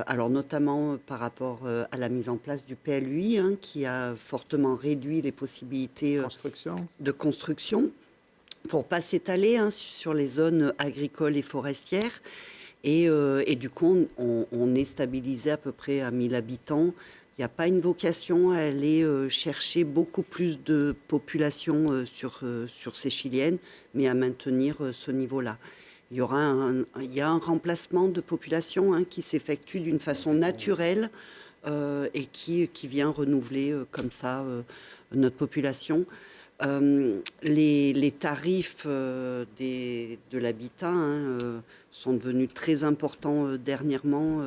Alors notamment par rapport à la mise en place du PLUI, hein, qui a fortement réduit les possibilités de construction pour pas s'étaler sur les zones agricoles et forestières. Et du coup, on est stabilisé à peu près à 1000 habitants. Il n'y a pas une vocation à aller chercher beaucoup plus de population sur ces Chiliennes, mais à maintenir ce niveau-là. Il y a un remplacement de population qui s'effectue d'une façon naturelle et qui vient renouveler comme ça notre population. Les tarifs de l'habitat sont devenus très importants dernièrement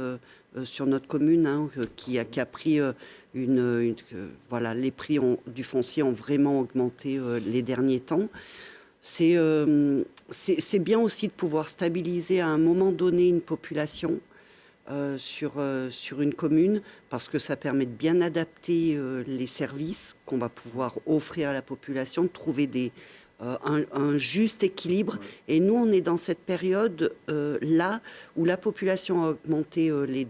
sur notre commune, qui a pris les prix du foncier ont vraiment augmenté les derniers temps. C'est bien aussi de pouvoir stabiliser à un moment donné une population sur une commune, parce que ça permet de bien adapter les services qu'on va pouvoir offrir à la population, de trouver un juste équilibre. Et nous, on est dans cette période là où la population a augmenté les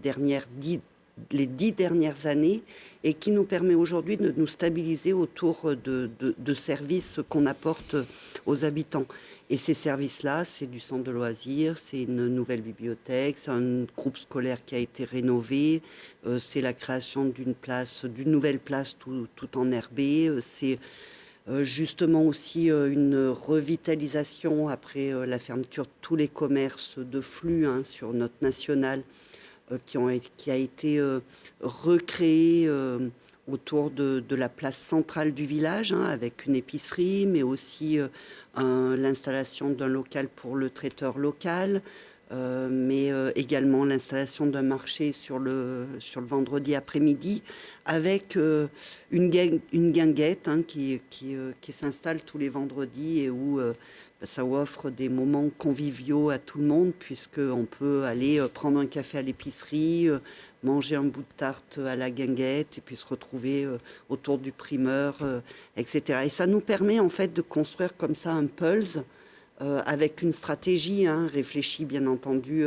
10 dernières années et qui nous permet aujourd'hui de nous stabiliser autour de services qu'on apporte aux habitants. Et ces services-là, c'est du centre de loisirs, c'est une nouvelle bibliothèque, c'est un groupe scolaire qui a été rénové, c'est la création d'une nouvelle place tout enherbée, c'est justement aussi une revitalisation après la fermeture de tous les commerces de flux sur notre national, qui a été recréé autour de la place centrale du village, avec une épicerie, mais aussi l'installation d'un local pour le traiteur local, mais également l'installation d'un marché sur le vendredi après-midi, avec une guinguette qui s'installe tous les vendredis et où ça offre des moments conviviaux à tout le monde, puisqu'on peut aller prendre un café à l'épicerie, manger un bout de tarte à la guinguette et puis se retrouver autour du primeur, etc. Et ça nous permet en fait de construire comme ça un pulse avec une stratégie réfléchie bien entendu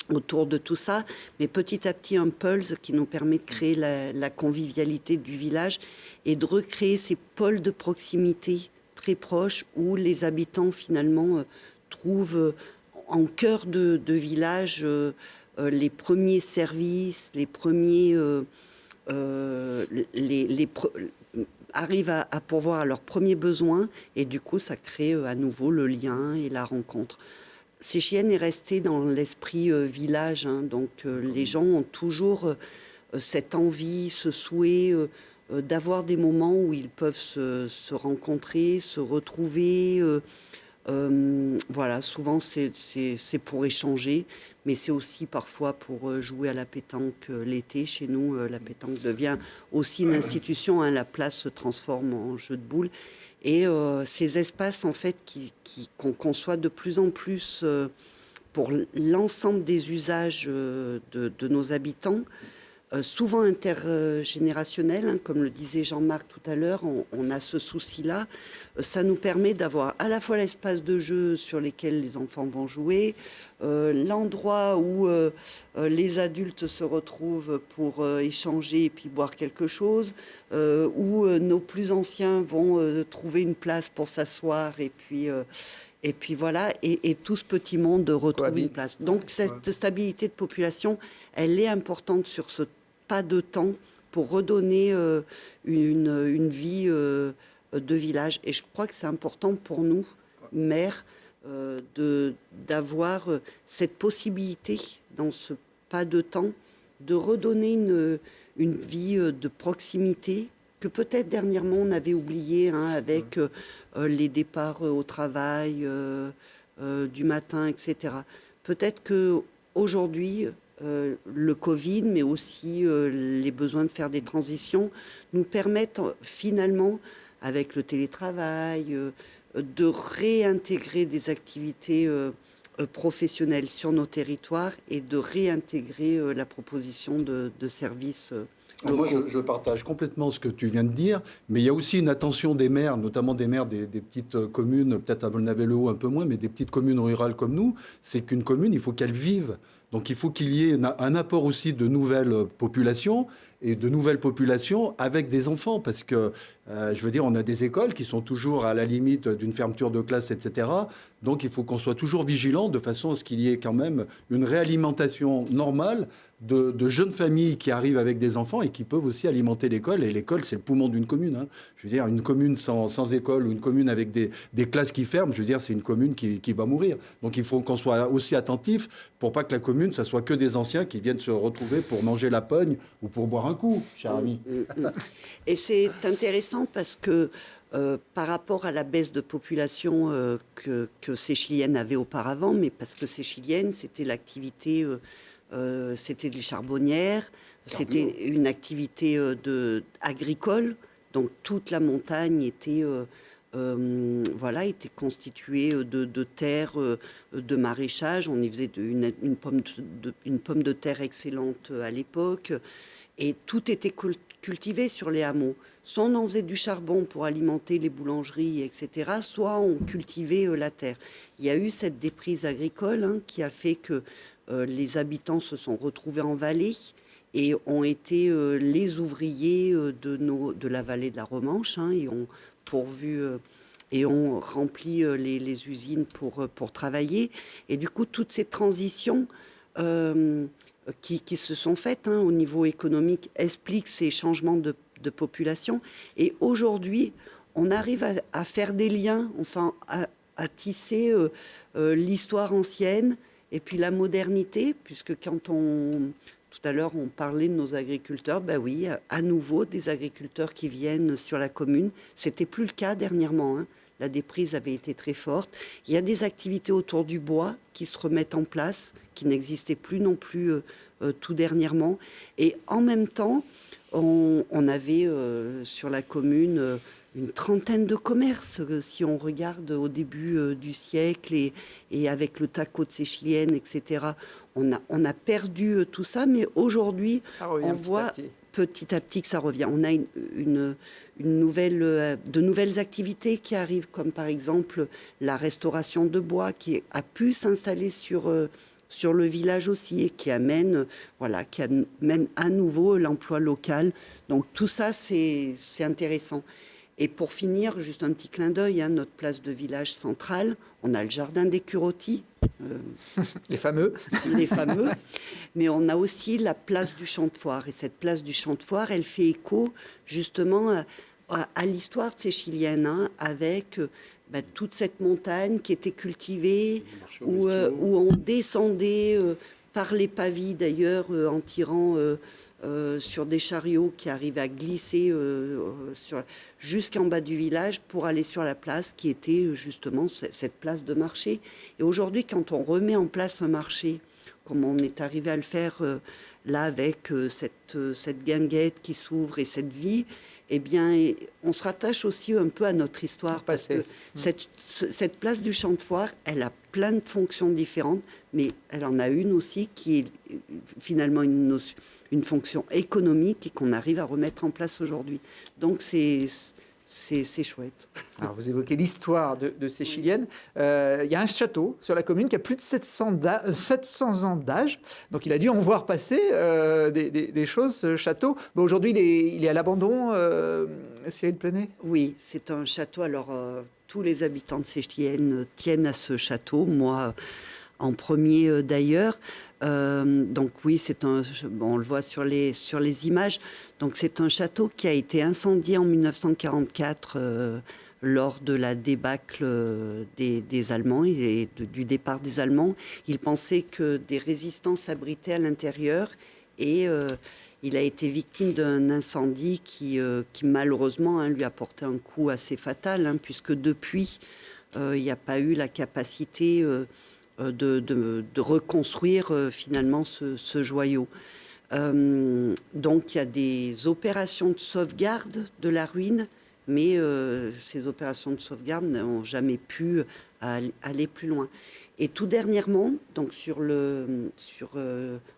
autour de tout ça, mais petit à petit un pulse qui nous permet de créer la convivialité du village et de recréer ces pôles de proximité très proches où les habitants finalement trouvent en cœur de village les premiers services, les premiers arrivent à pourvoir à leurs premiers besoins, et du coup ça crée à nouveau le lien et la rencontre. Séchienne est restée dans l'esprit village, donc les gens ont toujours cette envie, ce souhait d'avoir des moments où ils peuvent se rencontrer, se retrouver. Voilà, souvent c'est pour échanger, mais c'est aussi parfois pour jouer à la pétanque l'été. Chez nous, la pétanque devient aussi une institution, la place se transforme en jeu de boules. Et ces espaces, en fait, qu'on conçoit de plus en plus pour l'ensemble des usages de nos habitants, souvent intergénérationnel, comme le disait Jean-Marc tout à l'heure, on a ce souci-là. Ça nous permet d'avoir à la fois l'espace de jeu sur lesquels les enfants vont jouer, l'endroit où les adultes se retrouvent pour échanger et puis boire quelque chose, où nos plus anciens vont trouver une place pour s'asseoir et puis voilà, et tout ce petit monde retrouve une place. Donc cette stabilité de population, elle est importante sur ce pas de temps pour redonner une vie de village. Et je crois que c'est important pour nous, maires, d'avoir cette possibilité, dans ce pas de temps, de redonner une vie de proximité que peut-être dernièrement on avait oublié avec les départs au travail du matin, etc. Peut-être qu'aujourd'hui, le Covid, mais aussi les besoins de faire des transitions, nous permettent finalement, avec le télétravail, de réintégrer des activités professionnelles sur nos territoires et de réintégrer la proposition de services moi, je partage complètement ce que tu viens de dire, mais il y a aussi une attention des maires, notamment des maires des petites communes, peut-être à Volnavé-le-Haut un peu moins, mais des petites communes rurales comme nous, c'est qu'une commune, il faut qu'elle vive. Donc il faut qu'il y ait un apport aussi de nouvelles populations, et de nouvelles populations avec des enfants, parce que, je veux dire, on a des écoles qui sont toujours à la limite d'une fermeture de classe, etc. Donc il faut qu'on soit toujours vigilant de façon à ce qu'il y ait quand même une réalimentation normale de jeunes familles qui arrivent avec des enfants et qui peuvent aussi alimenter l'école. Et l'école, c'est le poumon d'une commune. Je veux dire, une commune sans école ou une commune avec des classes qui ferment, je veux dire, c'est une commune qui va mourir. Donc il faut qu'on soit aussi attentif pour pas que la commune, ça soit que des anciens qui viennent se retrouver pour manger la pogne ou pour boire un coup, cher ami. Et c'est intéressant parce que par rapport à la baisse de population que Séchilienne avait auparavant, mais parce que Séchilienne, c'était l'activité, c'était les charbonnières, c'était une activité agricole, donc toute la montagne était était constituée de terres de maraîchage. On y faisait une pomme de terre excellente à l'époque, et tout était cultivé sur les hameaux. Soit on en faisait du charbon pour alimenter les boulangeries, etc., soit on cultivait la terre. Il y a eu cette déprise agricole qui a fait que les habitants se sont retrouvés en vallée et ont été les ouvriers de la vallée de la Romanche, et ont pourvu et ont rempli les usines pour travailler. Et du coup, toutes ces transitions qui se sont faites au niveau économique expliquent ces changements de population. Et aujourd'hui, on arrive à faire des liens, enfin à tisser l'histoire ancienne Et puis la modernité, puisque tout à l'heure, on parlait de nos agriculteurs. Ben oui, à nouveau, des agriculteurs qui viennent sur la commune. C'était plus le cas dernièrement, hein. La déprise avait été très forte. Il y a des activités autour du bois qui se remettent en place, qui n'existaient plus non plus tout dernièrement. Et en même temps, on avait sur la commune une trentaine de commerces. Si on regarde au début du siècle et avec le taco de Séchilienne, etc., on a perdu tout ça. Mais aujourd'hui, on voit petit à petit que ça revient. On a de nouvelles activités qui arrivent, comme par exemple la restauration de bois qui a pu s'installer sur le village aussi et qui amène à nouveau l'emploi local. Donc tout ça, c'est intéressant. Et pour finir, juste un petit clin d'œil, hein, notre place de village centrale, on a le jardin des Curotti. Les fameux. Les fameux. Mais on a aussi la place du Champ de Foire. Et cette place du Champ de Foire, elle fait écho justement à l'histoire séchilienne, hein, avec toute cette montagne qui était cultivée, où on descendait par les pavis d'ailleurs, en tirant sur des chariots qui arrivaient à glisser jusqu'en bas du village pour aller sur la place qui était justement cette place de marché. Et aujourd'hui, quand on remet en place un marché, comme on est arrivé à le faire là avec cette guinguette qui s'ouvre et cette vie, eh bien, on se rattache aussi un peu à notre histoire. Parce que cette place du Champ de Foire, elle a plein de fonctions différentes, mais elle en a une aussi qui est finalement une fonction économique et qu'on arrive à remettre en place aujourd'hui. Donc, c'est chouette. Alors, vous évoquez l'histoire de Séchilienne. Il y a un château sur la commune qui a plus de 700 ans d'âge. Donc, il a dû en voir passer des choses, ce château. Mais aujourd'hui, il est à l'abandon, Cyril Plenet ? Oui, c'est un château. Alors, tous les habitants de Séchilienne tiennent à ce château. Moi, en premier d'ailleurs. Donc oui, on le voit sur les images. Donc c'est un château qui a été incendié en 1944 lors de la débâcle des Allemands et du départ des Allemands. Ils pensaient que des résistants s'abritaient à l'intérieur et il a été victime d'un incendie qui malheureusement lui a porté un coup assez fatal, puisque depuis, il n'y a pas eu la capacité de reconstruire finalement ce joyau. Donc il y a des opérations de sauvegarde de la ruine, mais ces opérations de sauvegarde n'ont jamais pu aller plus loin. Et tout dernièrement, donc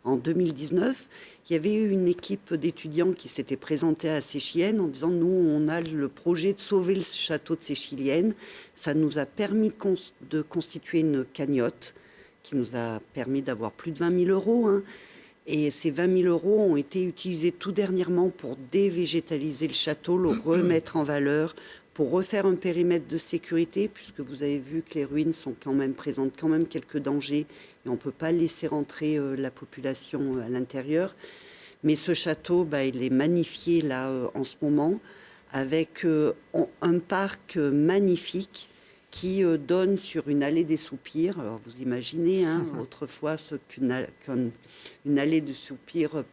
en 2019, il y avait eu une équipe d'étudiants qui s'était présentée à Séchilienne en disant « Nous, on a le projet de sauver le château de Séchilienne. Ça nous a permis de constituer une cagnotte qui nous a permis d'avoir plus de 20 000 euros. Hein. Et ces 20 000 euros ont été utilisés tout dernièrement pour dévégétaliser le château, le remettre en valeur, pour refaire un périmètre de sécurité, puisque vous avez vu que les ruines présentent quand même quelques dangers et on ne peut pas laisser rentrer la population à l'intérieur. Mais ce château, il est magnifié là en ce moment, avec un parc magnifique qui donne sur une allée des soupirs. Alors vous imaginez, autrefois, ce qu'une allée de soupirs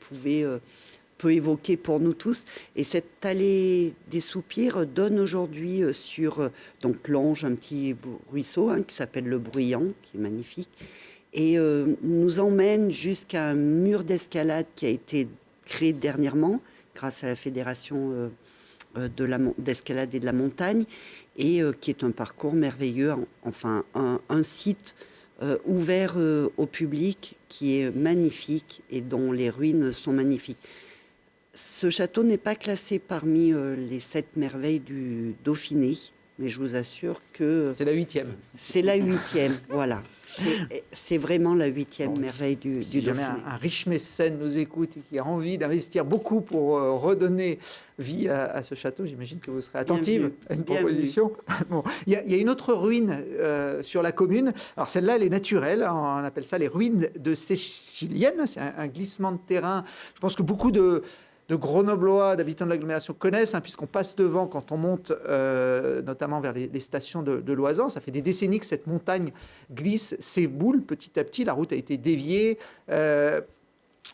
peut évoquer pour nous tous. Et cette allée des soupirs donne aujourd'hui sur Longe, un petit ruisseau qui s'appelle le Bruyant, qui est magnifique, et nous emmène jusqu'à un mur d'escalade qui a été créé dernièrement grâce à la Fédération d'escalade et de la montagne, et qui est un parcours merveilleux, enfin un site ouvert au public qui est magnifique et dont les ruines sont magnifiques. Ce château n'est pas classé parmi les 7 merveilles du Dauphiné, mais je vous assure que... C'est la 8e. C'est la 8e, voilà. C'est vraiment la 8e merveille du Dauphiné. Si jamais un riche mécène nous écoute et qui a envie d'investir beaucoup pour redonner vie à ce château, j'imagine que vous serez attentive à une proposition. Bon, il y a une autre ruine sur la commune. Alors celle-là, elle est naturelle. On appelle ça les ruines de Séchilienne. C'est un glissement de terrain. Je pense que beaucoup de de Grenoblois, d'habitants de l'agglomération connaissent, hein, puisqu'on passe devant quand on monte, notamment vers les stations de Loisan. Ça fait des décennies que cette montagne glisse, s'éboule petit à petit. La route a été déviée.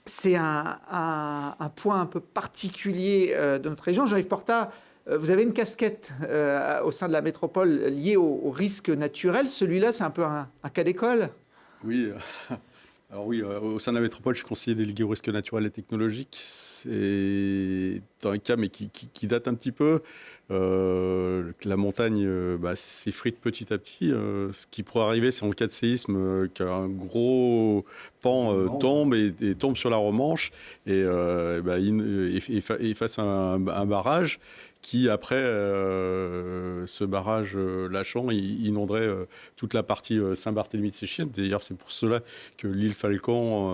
C'est un point un peu particulier de notre région. Jean-Yves Porta, vous avez une casquette au sein de la métropole liée au risque naturel. Celui-là, c'est un peu un cas d'école. Oui. Alors oui, au sein de la métropole, je suis conseiller délégué au risque naturel et technologique. C'est un cas mais qui date un petit peu. La montagne s'effrite petit à petit. Ce qui pourrait arriver, c'est en cas de séisme qu'un gros pan tombe et tombe sur la Romanche et fasse un barrage qui, après ce barrage lâchant, inonderait toute la partie Saint-Barthélemy de Séchienne. D'ailleurs, c'est pour cela que l'île Falcon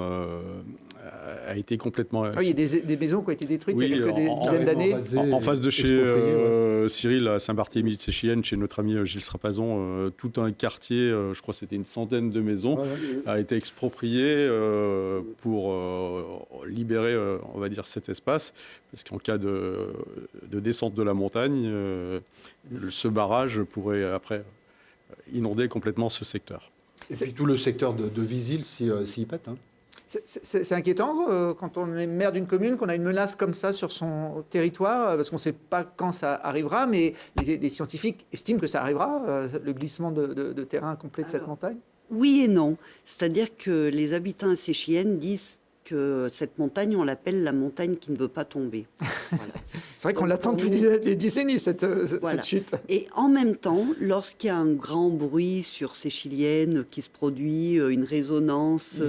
a été complètement... Oui, il y a des maisons qui ont été détruites il y a quelques dizaines d'années. En face de chez Cyril, à Saint-Barthélemy de Séchienne, chez notre ami Gilles Strapazon, tout un quartier, je crois que c'était une centaine de maisons, a été exproprié pour libérer, on va dire, cet espace. Parce qu'en cas de descente de la montagne, ce barrage pourrait après inonder complètement ce secteur. Et puis tout le secteur de Visil s'y pète. Hein. C'est inquiétant quand on est maire d'une commune, qu'on a une menace comme ça sur son territoire, parce qu'on ne sait pas quand ça arrivera, mais les scientifiques estiment que ça arrivera, le glissement de terrain complet de cette montagne. Oui et non. C'est-à-dire que les habitants séchiennes disent que cette montagne, on l'appelle la montagne qui ne veut pas tomber. Voilà. C'est vrai qu'on l'attend depuis des décennies, cette chute. Et en même temps, lorsqu'il y a un grand bruit sur Séchilienne qui se produit, une résonance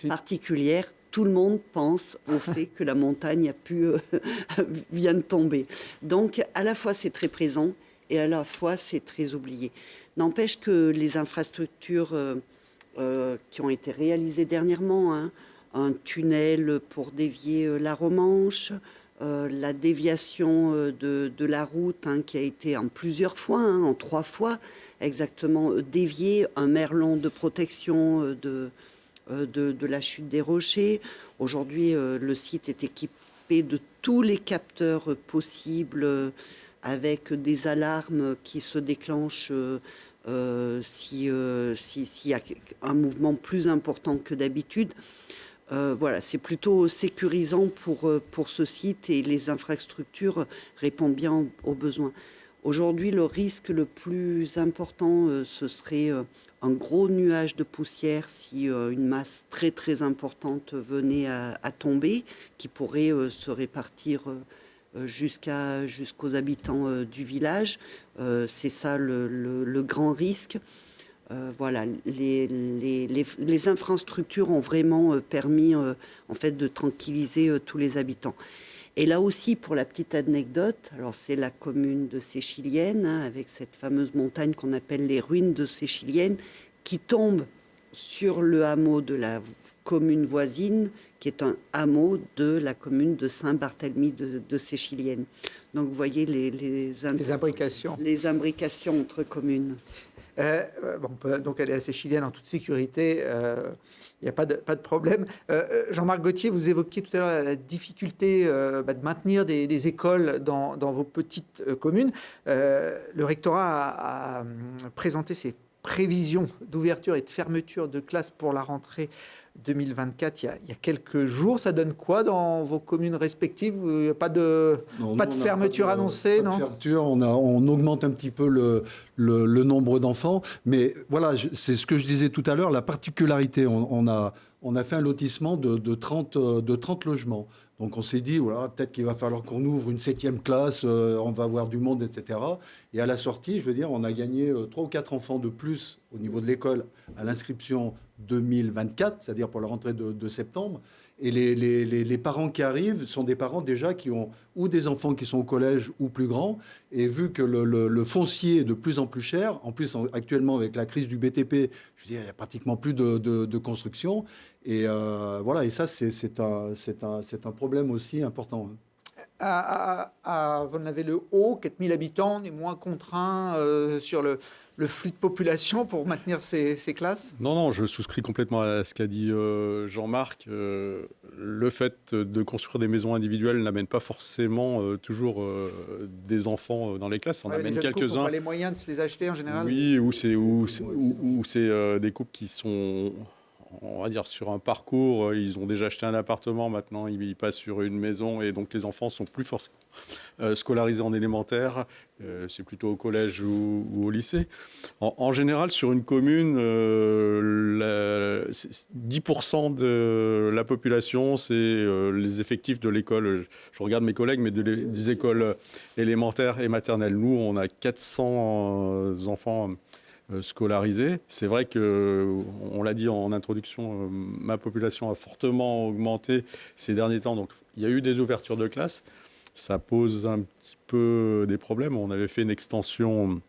particulière, tout le monde pense au fait que la montagne vient de tomber. Donc, à la fois, c'est très présent et à la fois, c'est très oublié. N'empêche que les infrastructures qui ont été réalisées dernièrement, un tunnel pour dévier la Romanche, la déviation de la route qui a été en plusieurs fois, en 3 fois exactement déviée, un merlon de protection de la chute des rochers. Aujourd'hui, le site est équipé de tous les capteurs possibles avec des alarmes qui se déclenchent s'il y a un mouvement plus important que d'habitude. Voilà, c'est plutôt sécurisant pour ce site et les infrastructures répondent bien aux besoins. Aujourd'hui, le risque le plus important, ce serait un gros nuage de poussière si une masse très très importante venait à tomber, qui pourrait se répartir jusqu'aux habitants du village. C'est ça le grand risque. Voilà, les infrastructures ont vraiment permis en fait de tranquilliser tous les habitants. Et là aussi, pour la petite anecdote, alors c'est la commune de Séchilienne, avec cette fameuse montagne qu'on appelle les ruines de Séchilienne, qui tombe sur le hameau de la commune voisine, qui est un hameau de la commune de Saint-Barthélemy de Séchilienne. Donc vous voyez les imbrications entre communes. On peut donc aller à Séchilienne en toute sécurité, il n'y a pas de problème. Jean-Marc Gauthier, vous évoquiez tout à l'heure la difficulté de maintenir des écoles dans vos petites communes. Le rectorat a présenté ses prévisions d'ouverture et de fermeture de classes pour la rentrée 2024 il y a quelques jours. Ça donne quoi dans vos communes respectives? Il n'y a pas de fermeture annoncée, non? Fermeture, on augmente un petit peu le nombre d'enfants, mais voilà, c'est ce que je disais tout à l'heure, la particularité, on a fait un lotissement de 30 logements. Donc on s'est dit, voilà, peut-être qu'il va falloir qu'on ouvre une 7e classe, on va avoir du monde, etc. Et à la sortie, je veux dire, on a gagné 3 ou 4 enfants de plus au niveau de l'école à l'inscription 2024, c'est-à-dire pour la rentrée de septembre. Et les parents qui arrivent sont des parents déjà qui ont ou des enfants qui sont au collège ou plus grands. Et vu que le foncier est de plus en plus cher, en plus actuellement avec la crise du BTP, je veux dire, il n'y a pratiquement plus de construction. Et voilà, et ça c'est un problème aussi important. À Volnavez-le-Haut, 4000 habitants, on est moins contraint sur le flux de population pour maintenir ces classes? Non, je souscris complètement à ce qu'a dit Jean-Marc. Le fait de construire des maisons individuelles n'amène pas forcément toujours des enfants dans les classes. Ça en amène quelques-uns. On a les moyens de se les acheter en général. Oui, ou c'est des couples qui sont, on va dire, sur un parcours. Ils ont déjà acheté un appartement, maintenant ils passent sur une maison, et donc les enfants sont plus forcément scolarisés en élémentaire. C'est plutôt au collège ou au lycée. En général, sur une commune, 10% de la population, c'est les effectifs de l'école. Je regarde mes collègues, mais des écoles élémentaires et maternelles. Nous, on a 400 enfants scolarisés. C'est vrai que, on l'a dit en introduction, ma population a fortement augmenté ces derniers temps. Donc, il y a eu des ouvertures de classes. Ça pose un petit peu des problèmes. On avait fait une extension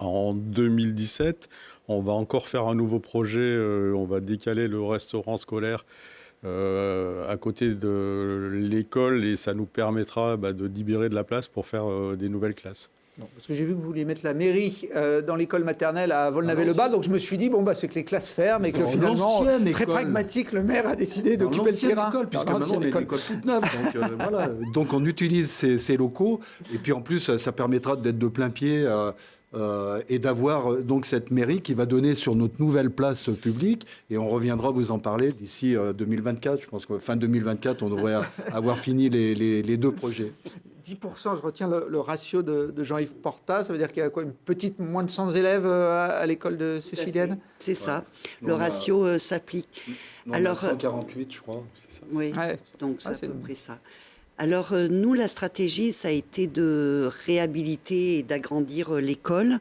en 2017. On va encore faire un nouveau projet. On va décaler le restaurant scolaire à côté de l'école, et ça nous permettra de libérer de la place pour faire des nouvelles classes. Non, parce que j'ai vu que vous vouliez mettre la mairie dans l'école maternelle à Volnavez-le-Bas, donc je me suis dit, c'est que les classes ferment et que finalement, très pragmatique, le maire a décidé d'occuper le terrain. École, puisque maintenant on est une école toute neuve. Donc, voilà. Donc on utilise ces locaux, et puis en plus ça permettra d'être de plein pied et d'avoir donc cette mairie qui va donner sur notre nouvelle place publique, et on reviendra vous en parler d'ici 2024. Je pense que fin 2024, on devrait avoir fini les deux projets. 10%, je retiens le ratio de Jean-Yves Porta. Ça veut dire qu'il y a quoi, moins de 100 élèves à l'école de Séchilienne? C'est ça. Le ratio s'applique. Alors 148, je crois. C'est ça. Oui, donc c'est à peu près ça. Alors nous, la stratégie, ça a été de réhabiliter et d'agrandir l'école,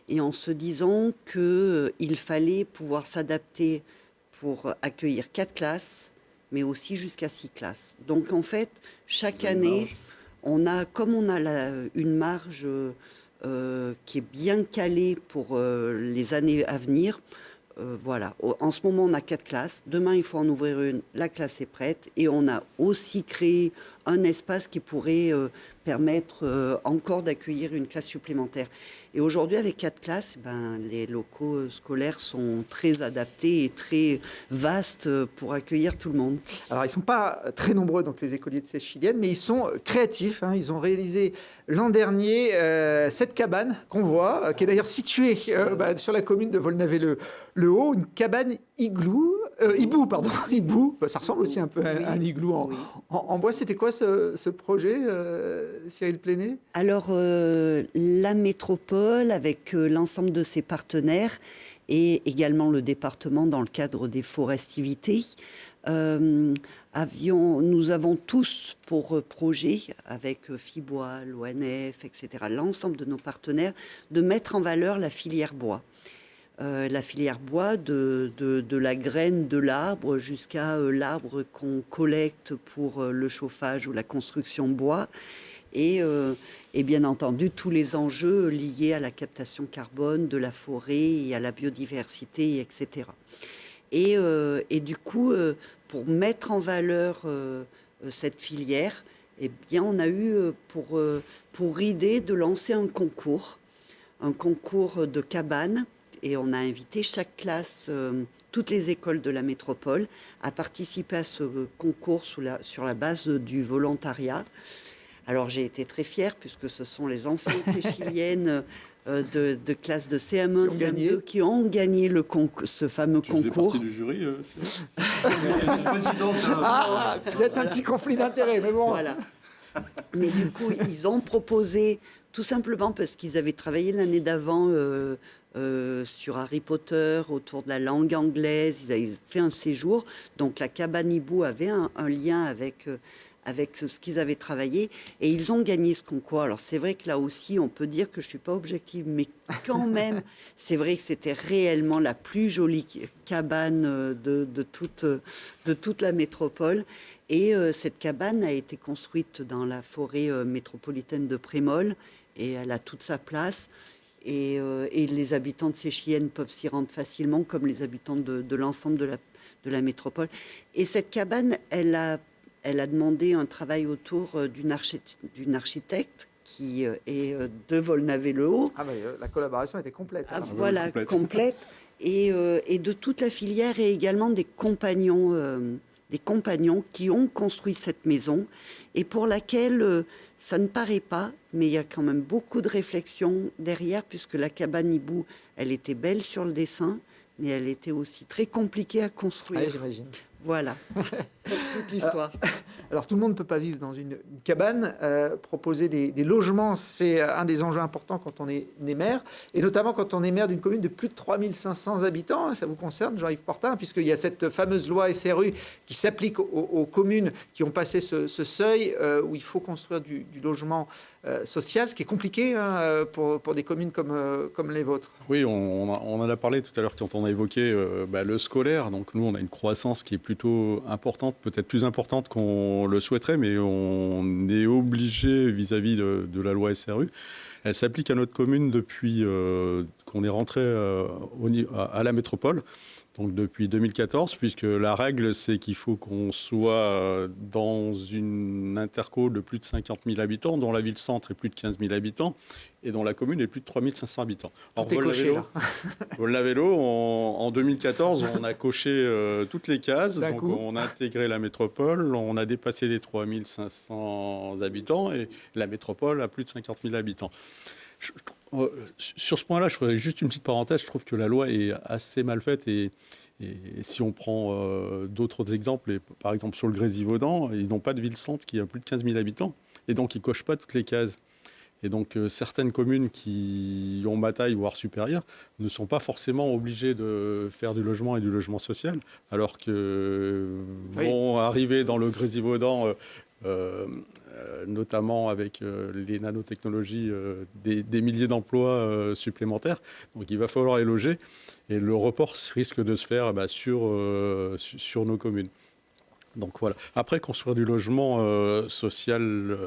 et en se disant qu'il fallait pouvoir s'adapter pour accueillir 4 classes, mais aussi jusqu'à 6 classes. Donc en fait, chaque année, on a une marge qui est bien calée pour les années à venir. Voilà. En ce moment, on a 4 classes. Demain, il faut en ouvrir une. La classe est prête. Et on a aussi créé un espace qui pourrait permettre encore d'accueillir une classe supplémentaire. Et aujourd'hui, avec 4 classes, les locaux scolaires sont très adaptés et très vastes pour accueillir tout le monde. Alors, ils ne sont pas très nombreux, donc les écoliers de Séchilienne, mais ils sont créatifs. Ils ont réalisé l'an dernier cette cabane qu'on voit, qui est d'ailleurs située sur la commune de Volnavez-le-Haut, une cabane hibou. Ça ressemble aussi un peu à un igloo en bois. C'était quoi ce projet, Cyril Pléné? Alors, la métropole, avec l'ensemble de ses partenaires, et également le département dans le cadre des forestivités, nous avons tous pour projet, avec Fibois, l'ONF, etc., l'ensemble de nos partenaires, de mettre en valeur la filière bois. La filière bois, de la graine de l'arbre jusqu'à l'arbre qu'on collecte pour le chauffage ou la construction bois, et bien entendu tous les enjeux liés à la captation carbone de la forêt et à la biodiversité, etc. Et du coup, pour mettre en valeur cette filière, on a eu pour idée de lancer un concours de cabanes. Et on a invité chaque classe, toutes les écoles de la métropole, à participer à ce concours sur la base du volontariat. Alors j'ai été très fière, puisque ce sont les enfants séchiliennes de classe de CM1, CM2 qui ont gagné ce fameux concours. Tu faisais partie du jury, peut-être un petit conflit d'intérêts, mais bon. Voilà. Mais du coup, ils ont proposé, tout simplement parce qu'ils avaient travaillé l'année d'avant sur Harry Potter, autour de la langue anglaise. Ils avaient fait un séjour. Donc la cabane hibou avait un lien avec ce qu'ils avaient travaillé. Et ils ont gagné ce concours. Alors c'est vrai que là aussi, on peut dire que je ne suis pas objective, mais quand même, c'est vrai que c'était réellement la plus jolie cabane de toute la métropole. Et cette cabane a été construite dans la forêt métropolitaine de Prémol, et elle a toute sa place. Et les habitants de Séchilienne peuvent s'y rendre facilement, comme les habitants de l'ensemble de la métropole. Et cette cabane, elle a demandé un travail autour d'une architecte est de Volnavez-le-Haut. Ah, la collaboration était complète. Ah, alors. voilà, complète. Et de toute la filière et également des compagnons qui ont construit cette maison et pour laquelle ça ne paraît pas, mais il y a quand même beaucoup de réflexion derrière, puisque la cabane hibou, elle était belle sur le dessin, mais elle était aussi très compliquée à construire. Ouais, j'imagine. Voilà, toute l'histoire. Alors, tout le monde ne peut pas vivre dans une cabane. Proposer des logements, c'est un des enjeux importants quand on est maire, et notamment quand on est maire d'une commune de plus de 3500 habitants. Ça vous concerne, Jean-Yves Portin, puisqu'il y a cette fameuse loi SRU qui s'applique aux communes qui ont passé ce seuil où il faut construire du logement social, ce qui est compliqué pour des communes comme les vôtres. Oui, on en a parlé tout à l'heure quand on a évoqué le scolaire. Donc nous, on a une croissance qui est plutôt importante, peut-être plus importante qu'on le souhaiterait, mais on est obligé vis-à-vis de la loi SRU. Elle s'applique à notre commune depuis qu'on est rentré à la métropole. Donc depuis 2014, puisque la règle, c'est qu'il faut qu'on soit dans une interco de plus de 50 000 habitants, dont la ville-centre est plus de 15 000 habitants, et dont la commune est plus de 3 500 habitants. Tout est coché, là. Volnavez-le-Haut, en 2014, on a coché toutes les cases. Donc on a intégré la métropole, on a dépassé les 3 500 habitants, et la métropole a plus de 50 000 habitants. Sur ce point-là, je ferais juste une petite parenthèse. Je trouve que la loi est assez mal faite et si on prend d'autres exemples, et par exemple sur le Grésivaudan, ils n'ont pas de ville-centre qui a plus de 15 000 habitants et donc ils ne cochent pas toutes les cases. Et donc certaines communes qui ont ma taille, voire supérieure, ne sont pas forcément obligées de faire du logement et du logement social, alors que vont arriver dans le Grésivaudan notamment avec les nanotechnologies, des milliers d'emplois supplémentaires. Donc il va falloir les loger et le report risque de se faire sur nos communes. Donc voilà. Après, construire du logement social,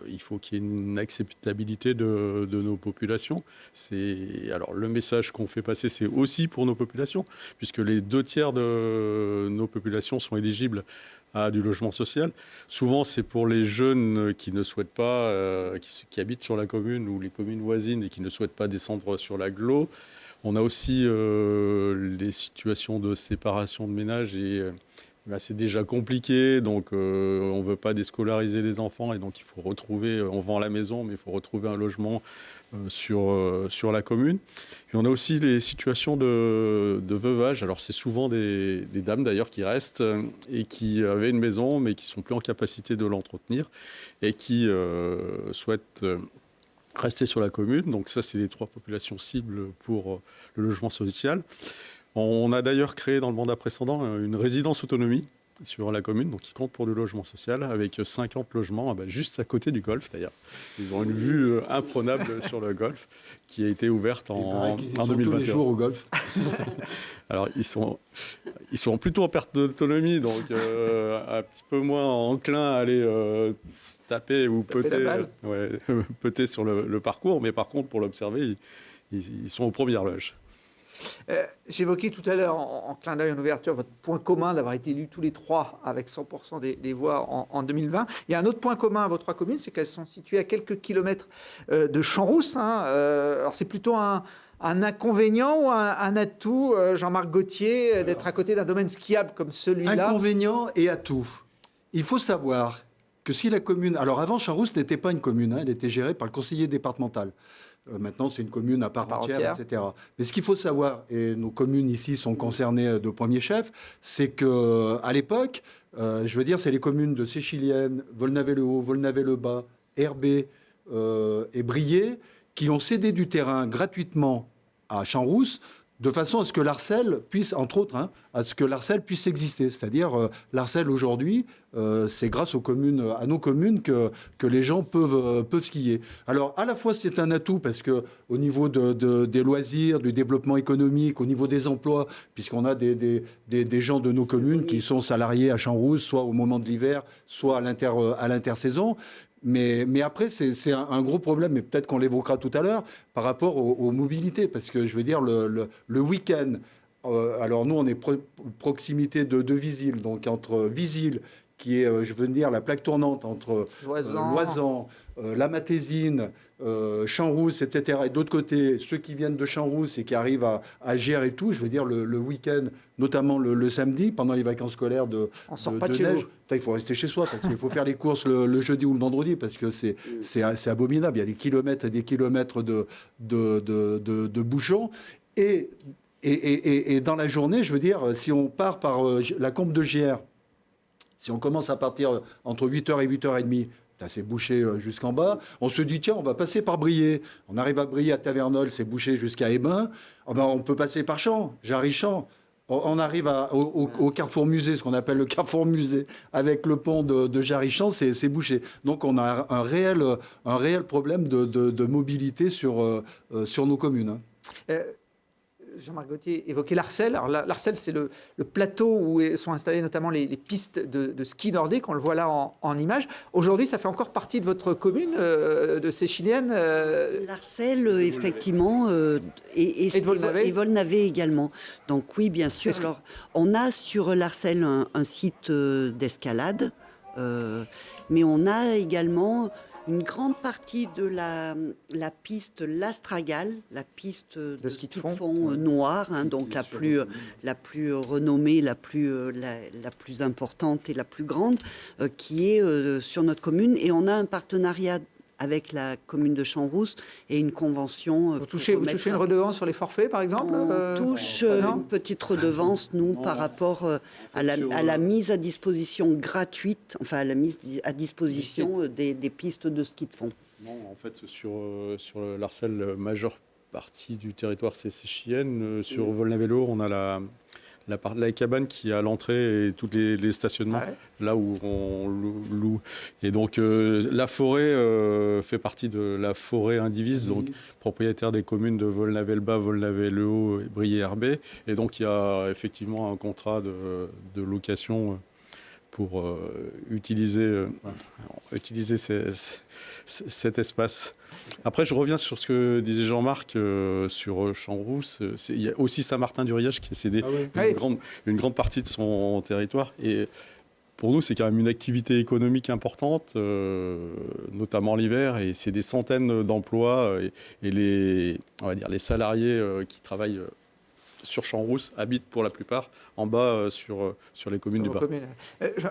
il faut qu'il y ait une acceptabilité de nos populations. Alors le message qu'on fait passer, c'est aussi pour nos populations, puisque les 2/3 de nos populations sont éligibles à du logement social. Souvent, c'est pour les jeunes qui ne souhaitent pas, qui habitent sur la commune ou les communes voisines et qui ne souhaitent pas descendre sur l'agglo. On a aussi les situations de séparation de ménage et c'est déjà compliqué, donc on ne veut pas déscolariser les enfants et donc il faut retrouver, on vend la maison, mais il faut retrouver un logement sur la commune. Et on a aussi les situations de veuvage. Alors c'est souvent des dames d'ailleurs qui restent et qui avaient une maison mais qui ne sont plus en capacité de l'entretenir et qui souhaitent rester sur la commune. Donc ça, c'est les 3 populations cibles pour le logement social. On a d'ailleurs créé dans le mandat précédent une résidence autonomie sur la commune, donc qui compte pour du logement social, avec 50 logements juste à côté du golf d'ailleurs. Ils ont une vue imprenable sur le golf qui a été ouverte en 2021. Tous les jours au golf. Alors ils sont plutôt en perte d'autonomie, donc un petit peu moins enclins à aller taper ou peter sur le parcours, mais par contre pour l'observer, ils sont aux premières loges. J'évoquais tout à l'heure, en clin d'œil en ouverture, votre point commun d'avoir été élus tous les 3 avec 100% des voix en 2020. Il y a un autre point commun à vos 3 communes, c'est qu'elles sont situées à quelques kilomètres de Champs-Rousses. Alors c'est plutôt un inconvénient ou un atout, Jean-Marc Gauthier, d'être à côté d'un domaine skiable comme celui-là? Inconvénient et atout. Il faut savoir que si la commune... Alors avant, Champs-Rousses n'était pas une commune, elle était gérée par le conseiller départemental. Maintenant, c'est une commune à part entière, etc. Mais ce qu'il faut savoir, et nos communes ici sont concernées de premier chef, c'est qu'à l'époque, c'est les communes de Séchilienne, Volnavez-le-Haut, Volnavez-le-Bas, Herbé et Briey qui ont cédé du terrain gratuitement à Champs-Rousses de façon à ce que l'Arcel puisse, entre autres, à ce que l'Arcel puisse exister. C'est-à-dire, l'Arcel aujourd'hui, c'est grâce à nos communes que les gens peuvent skier. Alors, à la fois, c'est un atout parce que au niveau des loisirs, du développement économique, au niveau des emplois, puisqu'on a des gens de nos communes qui sont salariés à Champs-Rousses, soit au moment de l'hiver, soit à l'intersaison. Mais après, c'est un gros problème, mais peut-être qu'on l'évoquera tout à l'heure, par rapport aux mobilités. Parce que, le week-end, alors nous, on est proximité de Visil, donc entre Visil, qui est, je veux dire, la plaque tournante entre Loisan, la Matésine, Champs-Rousse, etc. Et d'autre côté, ceux qui viennent de Champs-Rousse et qui arrivent à Gers et tout, je veux dire, le week-end, notamment le samedi, pendant les vacances scolaires de neige, il faut rester chez soi parce qu'il faut faire les courses le jeudi ou le vendredi parce que c'est abominable. Il y a des kilomètres et des kilomètres de bouchons. Et dans la journée, je veux dire, si on part par la Combe de Giers, si on commence à partir entre 8h et 8h30, c'est bouché jusqu'en bas, on se dit, tiens, on va passer par Briey. On arrive à Briey, à Tavernol, c'est bouché jusqu'à Hébin. On peut passer par Champs, Jarry-Champs. On arrive au Carrefour Musée, ce qu'on appelle le Carrefour Musée, avec le pont de Jarry-Champs, c'est bouché. Donc on a un réel problème de mobilité sur nos communes. Jean-Marc Gauthier évoquait l'Arcel. Alors l'Arcel, c'est le plateau où sont installées notamment les pistes de ski nordique. On le voit là en image. Aujourd'hui, ça fait encore partie de votre commune de Séchilienne. L'Arcel, effectivement, et Volnavet également. Donc oui, bien sûr. Alors, on a sur l'Arcel un site d'escalade, mais on a également une grande partie de la piste L'Astragale, la piste de ski de fond noire, donc la plus renommée, la plus importante et la plus grande, qui est sur notre commune. Et on a un partenariat avec la commune de Champs-Rousse et une convention. Vous touchez une redevance sur les forfaits, par exemple? On touche une petite redevance, nous, par rapport à la mise à disposition gratuite, enfin à la mise à disposition des pistes de ski de fond. Non, en fait, sur l'Arcel, la majeure partie du territoire, c'est Séchilienne. Sur Volnavélo, on a la cabane qui est à l'entrée et tous les stationnements, là où on loue. Et donc la forêt fait partie de la forêt indivise, donc propriétaire des communes de Volnavé-le-Bas, Volnavé-le-Haut et Briey-Herbé. Et donc il y a effectivement un contrat de location pour utiliser cet espace. Après, je reviens sur ce que disait Jean-Marc sur Champs-Rousse. Il y a aussi Saint-Martin-du-Riage qui a cédé une grande partie de son territoire. Et pour nous, c'est quand même une activité économique importante, notamment l'hiver. Et c'est des centaines d'emplois. Et les salariés qui travaillent sur Champs-Rousse habitent pour la plupart en bas sur les communes du bas.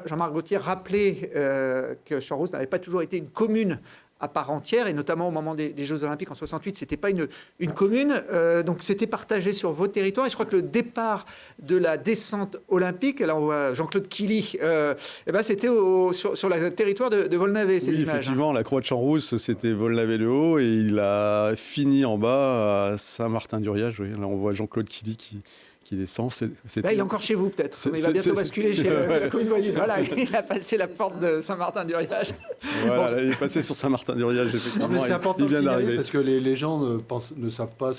Jean-Marc Gauthier rappelait que Champs-Rousse n'avait pas toujours été une commune à part entière, et notamment au moment des Jeux Olympiques en 68, c'était pas une commune, donc c'était partagé sur vos territoires. Et je crois que le départ de la descente olympique, là on voit Jean-Claude Killy, c'était sur le territoire de Volnavé, ces images. Effectivement, la Croix de Champs-Rousse, c'était Volnavé-le-Haut, et il a fini en bas à Saint-Martin-du-Riage. Oui. Là on voit Jean-Claude Killy qui descend. Là, il est encore chez vous, peut-être. Mais il va bientôt basculer chez la commune voisine. Voilà, il a passé la porte de Saint-Martin-du-Riage. Voilà, il est passé sur Saint-Martin-du-Riage, effectivement. Non, mais c'est important de signaler parce que les gens ne savent pas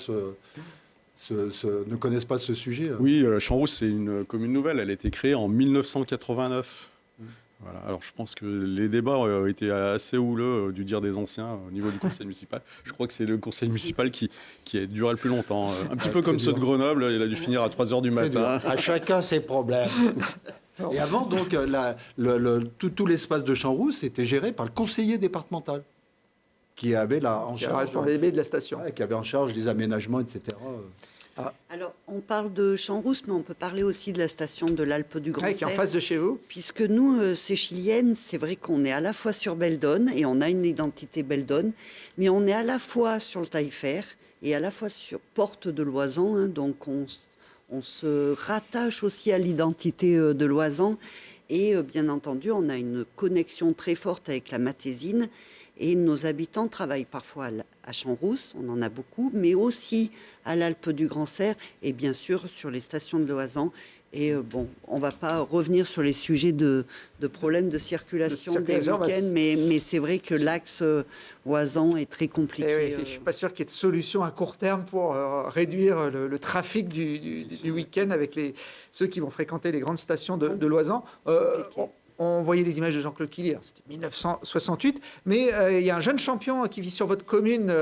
ne connaissent pas ce sujet. Oui, Champs-Rousse, c'est une commune nouvelle. Elle a été créée en 1989. Voilà. Alors, je pense que les débats ont été assez houleux, du dire des anciens, au niveau du conseil municipal. Je crois que c'est le conseil municipal qui a duré le plus longtemps. Un petit peu comme ceux de Grenoble, il a dû finir à 3h du matin. À chacun ses problèmes. Et avant, donc, tout l'espace de Champs-Rousse était géré par le conseiller départemental, qui avait en charge de la station. Qui avait en charge des aménagements, etc. Alors, on parle de Champs-Rousse, mais on peut parler aussi de la station de l'Alpe du Grand Cerf. Qui est en face de chez vous. Puisque nous, Séchiliennes, c'est vrai qu'on est à la fois sur Beldonne, et on a une identité Beldonne, mais on est à la fois sur le Taillefer et à la fois sur Porte de Loisan. Donc, on se rattache aussi à l'identité de Loisan. Et bien entendu, on a une connexion très forte avec la Matésine. Et nos habitants travaillent parfois à Champs-Rousse, on en a beaucoup, mais aussi à l'Alpe du Grand Cerf et bien sûr sur les stations de Loisan. Et on ne va pas revenir sur les sujets de problèmes de circulation des week-ends, mais c'est vrai que l'axe Oisan est très compliqué. Je ne suis pas sûr qu'il y ait de solution à court terme pour réduire le trafic du week-end avec ceux qui vont fréquenter les grandes stations de Loisan. on voyait les images de Jean-Claude Killy, c'était 1968, mais il y a un jeune champion qui vit sur votre commune,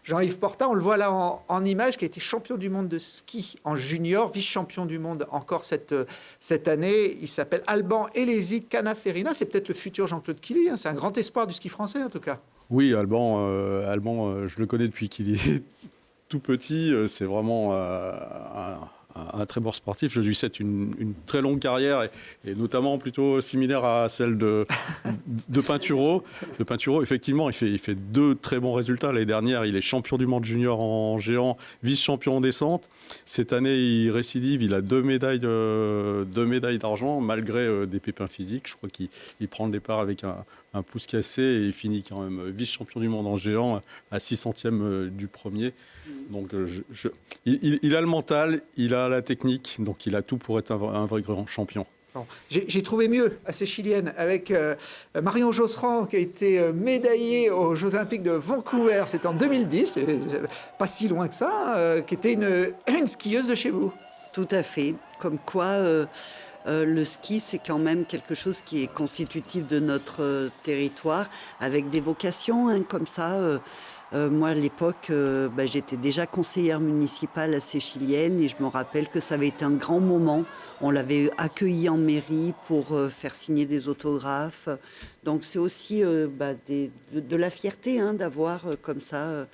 Jean-Yves Porta, on le voit là en image, qui a été champion du monde de ski en junior, vice-champion du monde encore cette année. Il s'appelle Alban Elesi Canaferina, c'est peut-être le futur Jean-Claude Killy, c'est un grand espoir du ski français en tout cas. Oui, Alban, je le connais depuis qu'il est tout petit, c'est vraiment un très bon sportif. Je lui souhaite une très longue carrière et notamment plutôt similaire à celle de Pinturo. Effectivement, il fait 2 très bons résultats. L'année dernière, il est champion du monde junior en géant, vice-champion en descente. Cette année, il récidive. Il a 2 médailles d'argent malgré des pépins physiques. Je crois qu'il prend le départ avec un pouce cassé et il finit quand même vice-champion du monde en géant à 6 centièmes du premier. Donc il a le mental, il a la technique, donc il a tout pour être un vrai grand champion. Bon. J'ai trouvé mieux à ces Chiliennes avec Marion Josserand qui a été médaillée aux Jeux Olympiques de Vancouver, c'était en 2010, pas si loin que ça, qui était une skieuse de chez vous. Tout à fait, comme quoi le ski c'est quand même quelque chose qui est constitutif de notre territoire, avec des vocations comme ça. Moi, à l'époque, j'étais déjà conseillère municipale à Séchilienne et je me rappelle que ça avait été un grand moment. On l'avait accueilli en mairie pour faire signer des autographes. Donc, c'est aussi de la fierté d'avoir comme ça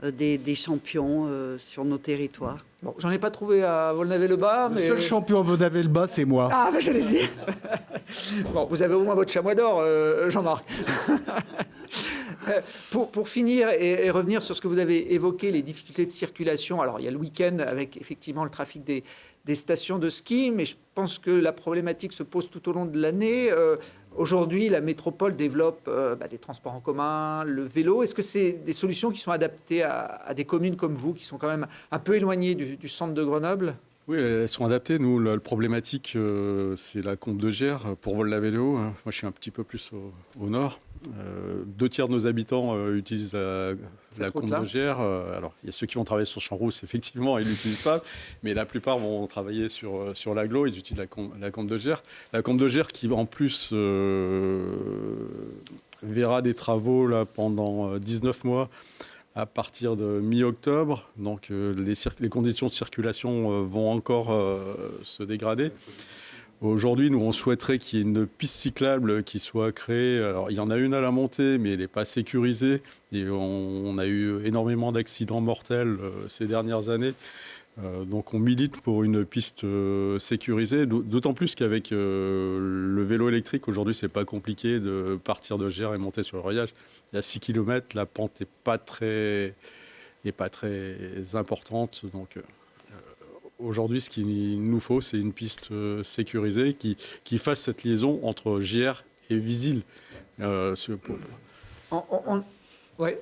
des champions sur nos territoires. Bon, j'en ai pas trouvé à Volnavez-le-Bas, mais... Le seul champion à Volnavez-le-Bas, c'est moi. Ah, ben j'allais dire. Bon, vous avez au moins votre chamois d'or, Jean-Marc. Pour finir et revenir sur ce que vous avez évoqué, les difficultés de circulation. Alors, il y a le week-end avec effectivement le trafic des stations de ski, mais je pense que la problématique se pose tout au long de l'année. Aujourd'hui, la métropole développe des transports en commun, le vélo. Est-ce que c'est des solutions qui sont adaptées à des communes comme vous, qui sont quand même un peu éloignées du centre de Grenoble ? Oui, elles sont adaptées. Nous, la problématique, c'est la Combe de Gers pour Volnavez-le-Haut. Moi, je suis un petit peu plus au nord. 2 tiers de nos habitants utilisent la Combe de Gers. Alors, il y a ceux qui vont travailler sur Champs-Rousse, effectivement, ils ne l'utilisent pas. Mais la plupart vont travailler sur l'Aglo, ils utilisent la Combe de Gers. La Combe de Gers qui, en plus, verra des travaux là, pendant 19 mois. À partir de mi-octobre, donc les conditions de circulation vont encore se dégrader. Aujourd'hui, nous, on souhaiterait qu'il y ait une piste cyclable qui soit créée. Alors, il y en a une à la montée, mais elle n'est pas sécurisée. Et on a eu énormément d'accidents mortels ces dernières années. Donc, on milite pour une piste sécurisée. D'autant plus qu'avec le vélo électrique, aujourd'hui, c'est pas compliqué de partir de Gers et monter sur le Royage. Il y a 6 km, la pente n'est pas très importante. Donc, aujourd'hui, ce qu'il nous faut, c'est une piste sécurisée qui fasse cette liaison entre Gers et Visil. Ouais.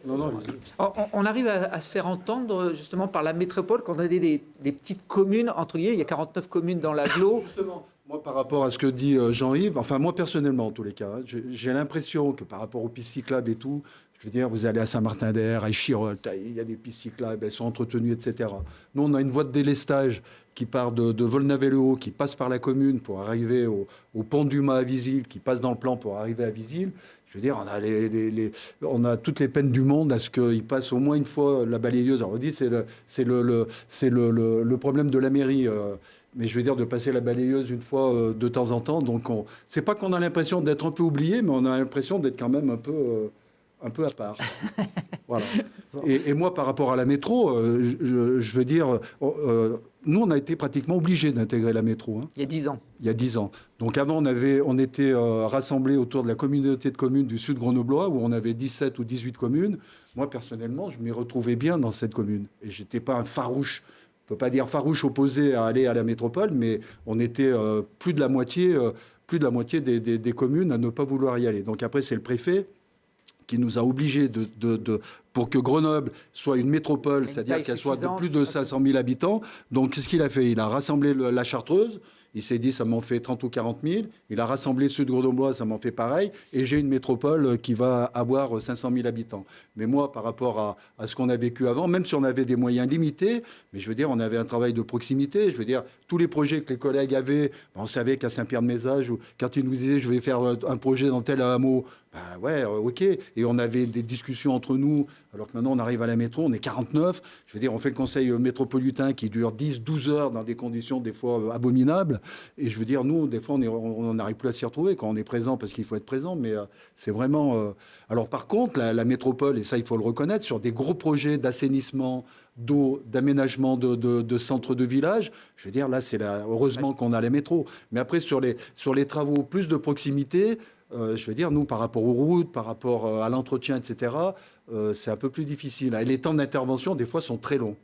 On arrive à se faire entendre justement par la métropole quand on a des petites communes, entre guillemets, il y a 49 communes dans l'agglo. Justement, moi par rapport à ce que dit Jean-Yves, enfin moi personnellement en tous les cas, j'ai l'impression que par rapport aux pistes cyclables et tout, je veux dire, vous allez à Saint-Martin-d'Air, à Échirolles, il y a des pistes cyclables, elles sont entretenues, etc. Nous, on a une voie de délestage qui part de Volnavez-le-Haut, qui passe par la commune pour arriver au pont du Mât à Visil, qui passe dans le plan pour arriver à Visil. Je veux dire, on a toutes les peines du monde à ce qu'il passe au moins une fois la balayeuse. Alors on dit c'est le problème de la mairie. Mais je veux dire de passer la balayeuse une fois de temps en temps. Donc c'est pas qu'on a l'impression d'être un peu oublié, mais on a l'impression d'être quand même un peu à part. Voilà. Et moi, par rapport à la métro, je veux dire, nous, on a été pratiquement obligés d'intégrer la métro. Il y a 10 ans. Il y a 10 ans. Donc avant, on était rassemblés autour de la communauté de communes du Sud grenoblois, où on avait 17 ou 18 communes. Moi, personnellement, je m'y retrouvais bien dans cette commune. Et je n'étais pas un farouche, on ne peut pas dire farouche opposé à aller à la métropole, mais on était plus de la moitié des communes à ne pas vouloir y aller. Donc après, c'est le préfet qui nous a obligés pour que Grenoble soit une métropole, c'est-à-dire qu'elle soit de plus de 500 000 habitants. Donc, qu'est-ce qu'il a fait ? Il a rassemblé la Chartreuse, Il s'est dit, ça m'en fait 30 ou 40 000. Il a rassemblé ceux de Grenoblois, ça m'en fait pareil. Et j'ai une métropole qui va avoir 500 000 habitants. Mais moi, par rapport à ce qu'on a vécu avant, même si on avait des moyens limités, mais je veux dire, on avait un travail de proximité. Je veux dire, tous les projets que les collègues avaient, on savait qu'à Saint-Pierre-de-Mézage, quand ils nous disaient, je vais faire un projet dans tel hameau, ouais, ok. Et on avait des discussions entre nous, alors que maintenant on arrive à la métro, on est 49. Je veux dire, on fait le conseil métropolitain qui dure 10-12 heures dans des conditions des fois abominables. Et je veux dire, nous, des fois, on n'arrive plus à s'y retrouver quand on est présent, parce qu'il faut être présent. Mais c'est vraiment... Alors par contre, la métropole, et ça il faut le reconnaître, sur des gros projets d'assainissement, d'eau, d'aménagement de centres de village, je veux dire, là, heureusement qu'on a la métro. Mais après, sur les travaux plus de proximité, je veux dire, nous, par rapport aux routes, par rapport à l'entretien, etc., c'est un peu plus difficile. Et les temps d'intervention, des fois, sont très longs.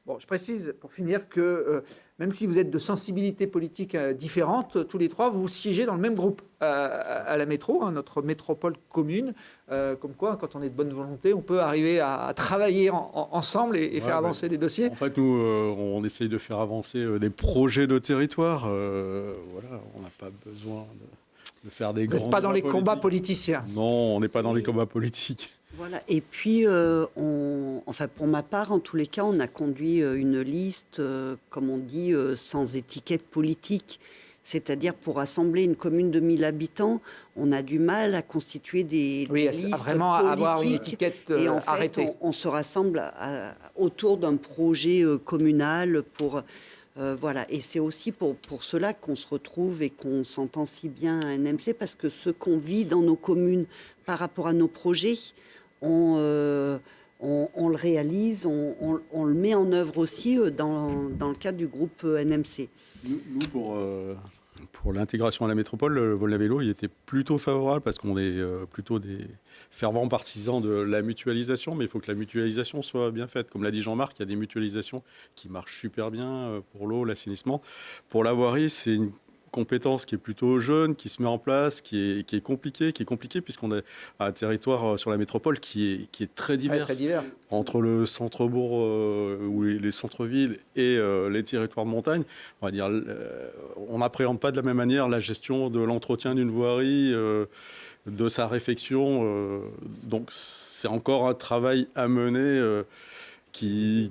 Bon, je précise, pour finir, que même si vous êtes de sensibilités politiques différentes, tous les trois, vous siégez dans le même groupe à la métro, hein, notre métropole commune. Comme quoi, quand on est de bonne volonté, on peut arriver à travailler ensemble et faire avancer des dossiers. En fait, nous, on essaye de faire avancer des projets de territoire. Voilà, on n'a pas besoin de faire des grands... Vous n'êtes pas dans les combats politiciens. Non, on n'est pas dans les combats politiques. Voilà. Et puis, enfin, pour ma part, en tous les cas, on a conduit une liste, comme on dit, sans étiquette politique. C'est-à-dire, pour rassembler une commune de 1000 habitants, on a du mal à constituer des listes vraiment politiques. Avoir une étiquette et en fait, arrêtée. On se rassemble autour d'un projet communal pour... voilà, et c'est aussi pour cela qu'on se retrouve et qu'on s'entend si bien à NMC, parce que ce qu'on vit dans nos communes par rapport à nos projets, on le réalise, on le met en œuvre aussi dans le cadre du groupe NMC. Nous, pour l'intégration à la métropole, le Volna-Vélo, il était plutôt favorable parce qu'on est plutôt des fervents partisans de la mutualisation, mais il faut que la mutualisation soit bien faite. Comme l'a dit Jean-Marc, il y a des mutualisations qui marchent super bien pour l'eau, l'assainissement. Pour la voirie, c'est une compétence qui est plutôt jeune, qui se met en place, qui est compliquée puisqu'on a un territoire sur la métropole qui est très divers. Très divers. Entre le centre-bourg ou les centres-villes et les territoires de montagne, on va dire, on n'appréhende pas de la même manière la gestion de l'entretien d'une voirie, de sa réfection. Donc c'est encore un travail à mener qui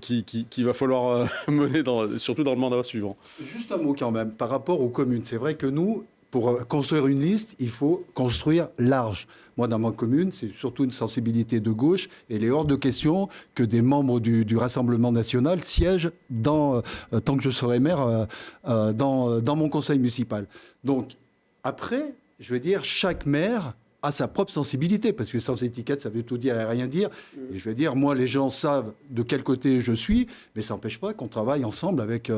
va falloir mener surtout dans le mandat suivant. Juste un mot quand même, par rapport aux communes. C'est vrai que nous, pour construire une liste, il faut construire large. Moi, dans ma commune, c'est surtout une sensibilité de gauche et il est hors de question que des membres du Rassemblement national siègent tant que je serai maire dans mon conseil municipal. Donc, après, je veux dire, chaque maire a sa propre sensibilité, parce que sans étiquette, ça veut tout dire et rien dire. Et je veux dire, moi, les gens savent de quel côté je suis, mais ça n'empêche pas qu'on travaille ensemble avec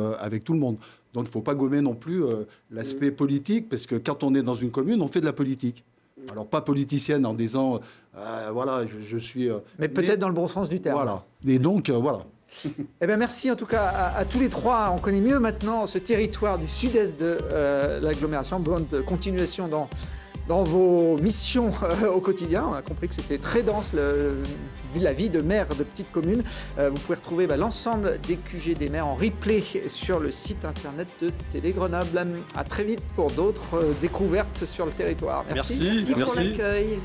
tout le monde. Donc, il ne faut pas gommer non plus l'aspect politique, parce que quand on est dans une commune, on fait de la politique. Alors, pas politicienne en disant, voilà, je suis... mais peut-être dans le bon sens du terme. Voilà. Et donc, voilà. Eh bien, merci en tout cas à tous les trois. On connaît mieux maintenant ce territoire du sud-est de l'agglomération. Bonne continuation dans vos missions au quotidien. On a compris que c'était très dense la vie de maire de petites communes. Vous pouvez retrouver l'ensemble des QG des maires en replay sur le site internet de Télé Grenoble. À très vite pour d'autres découvertes sur le territoire. Merci pour l'accueil.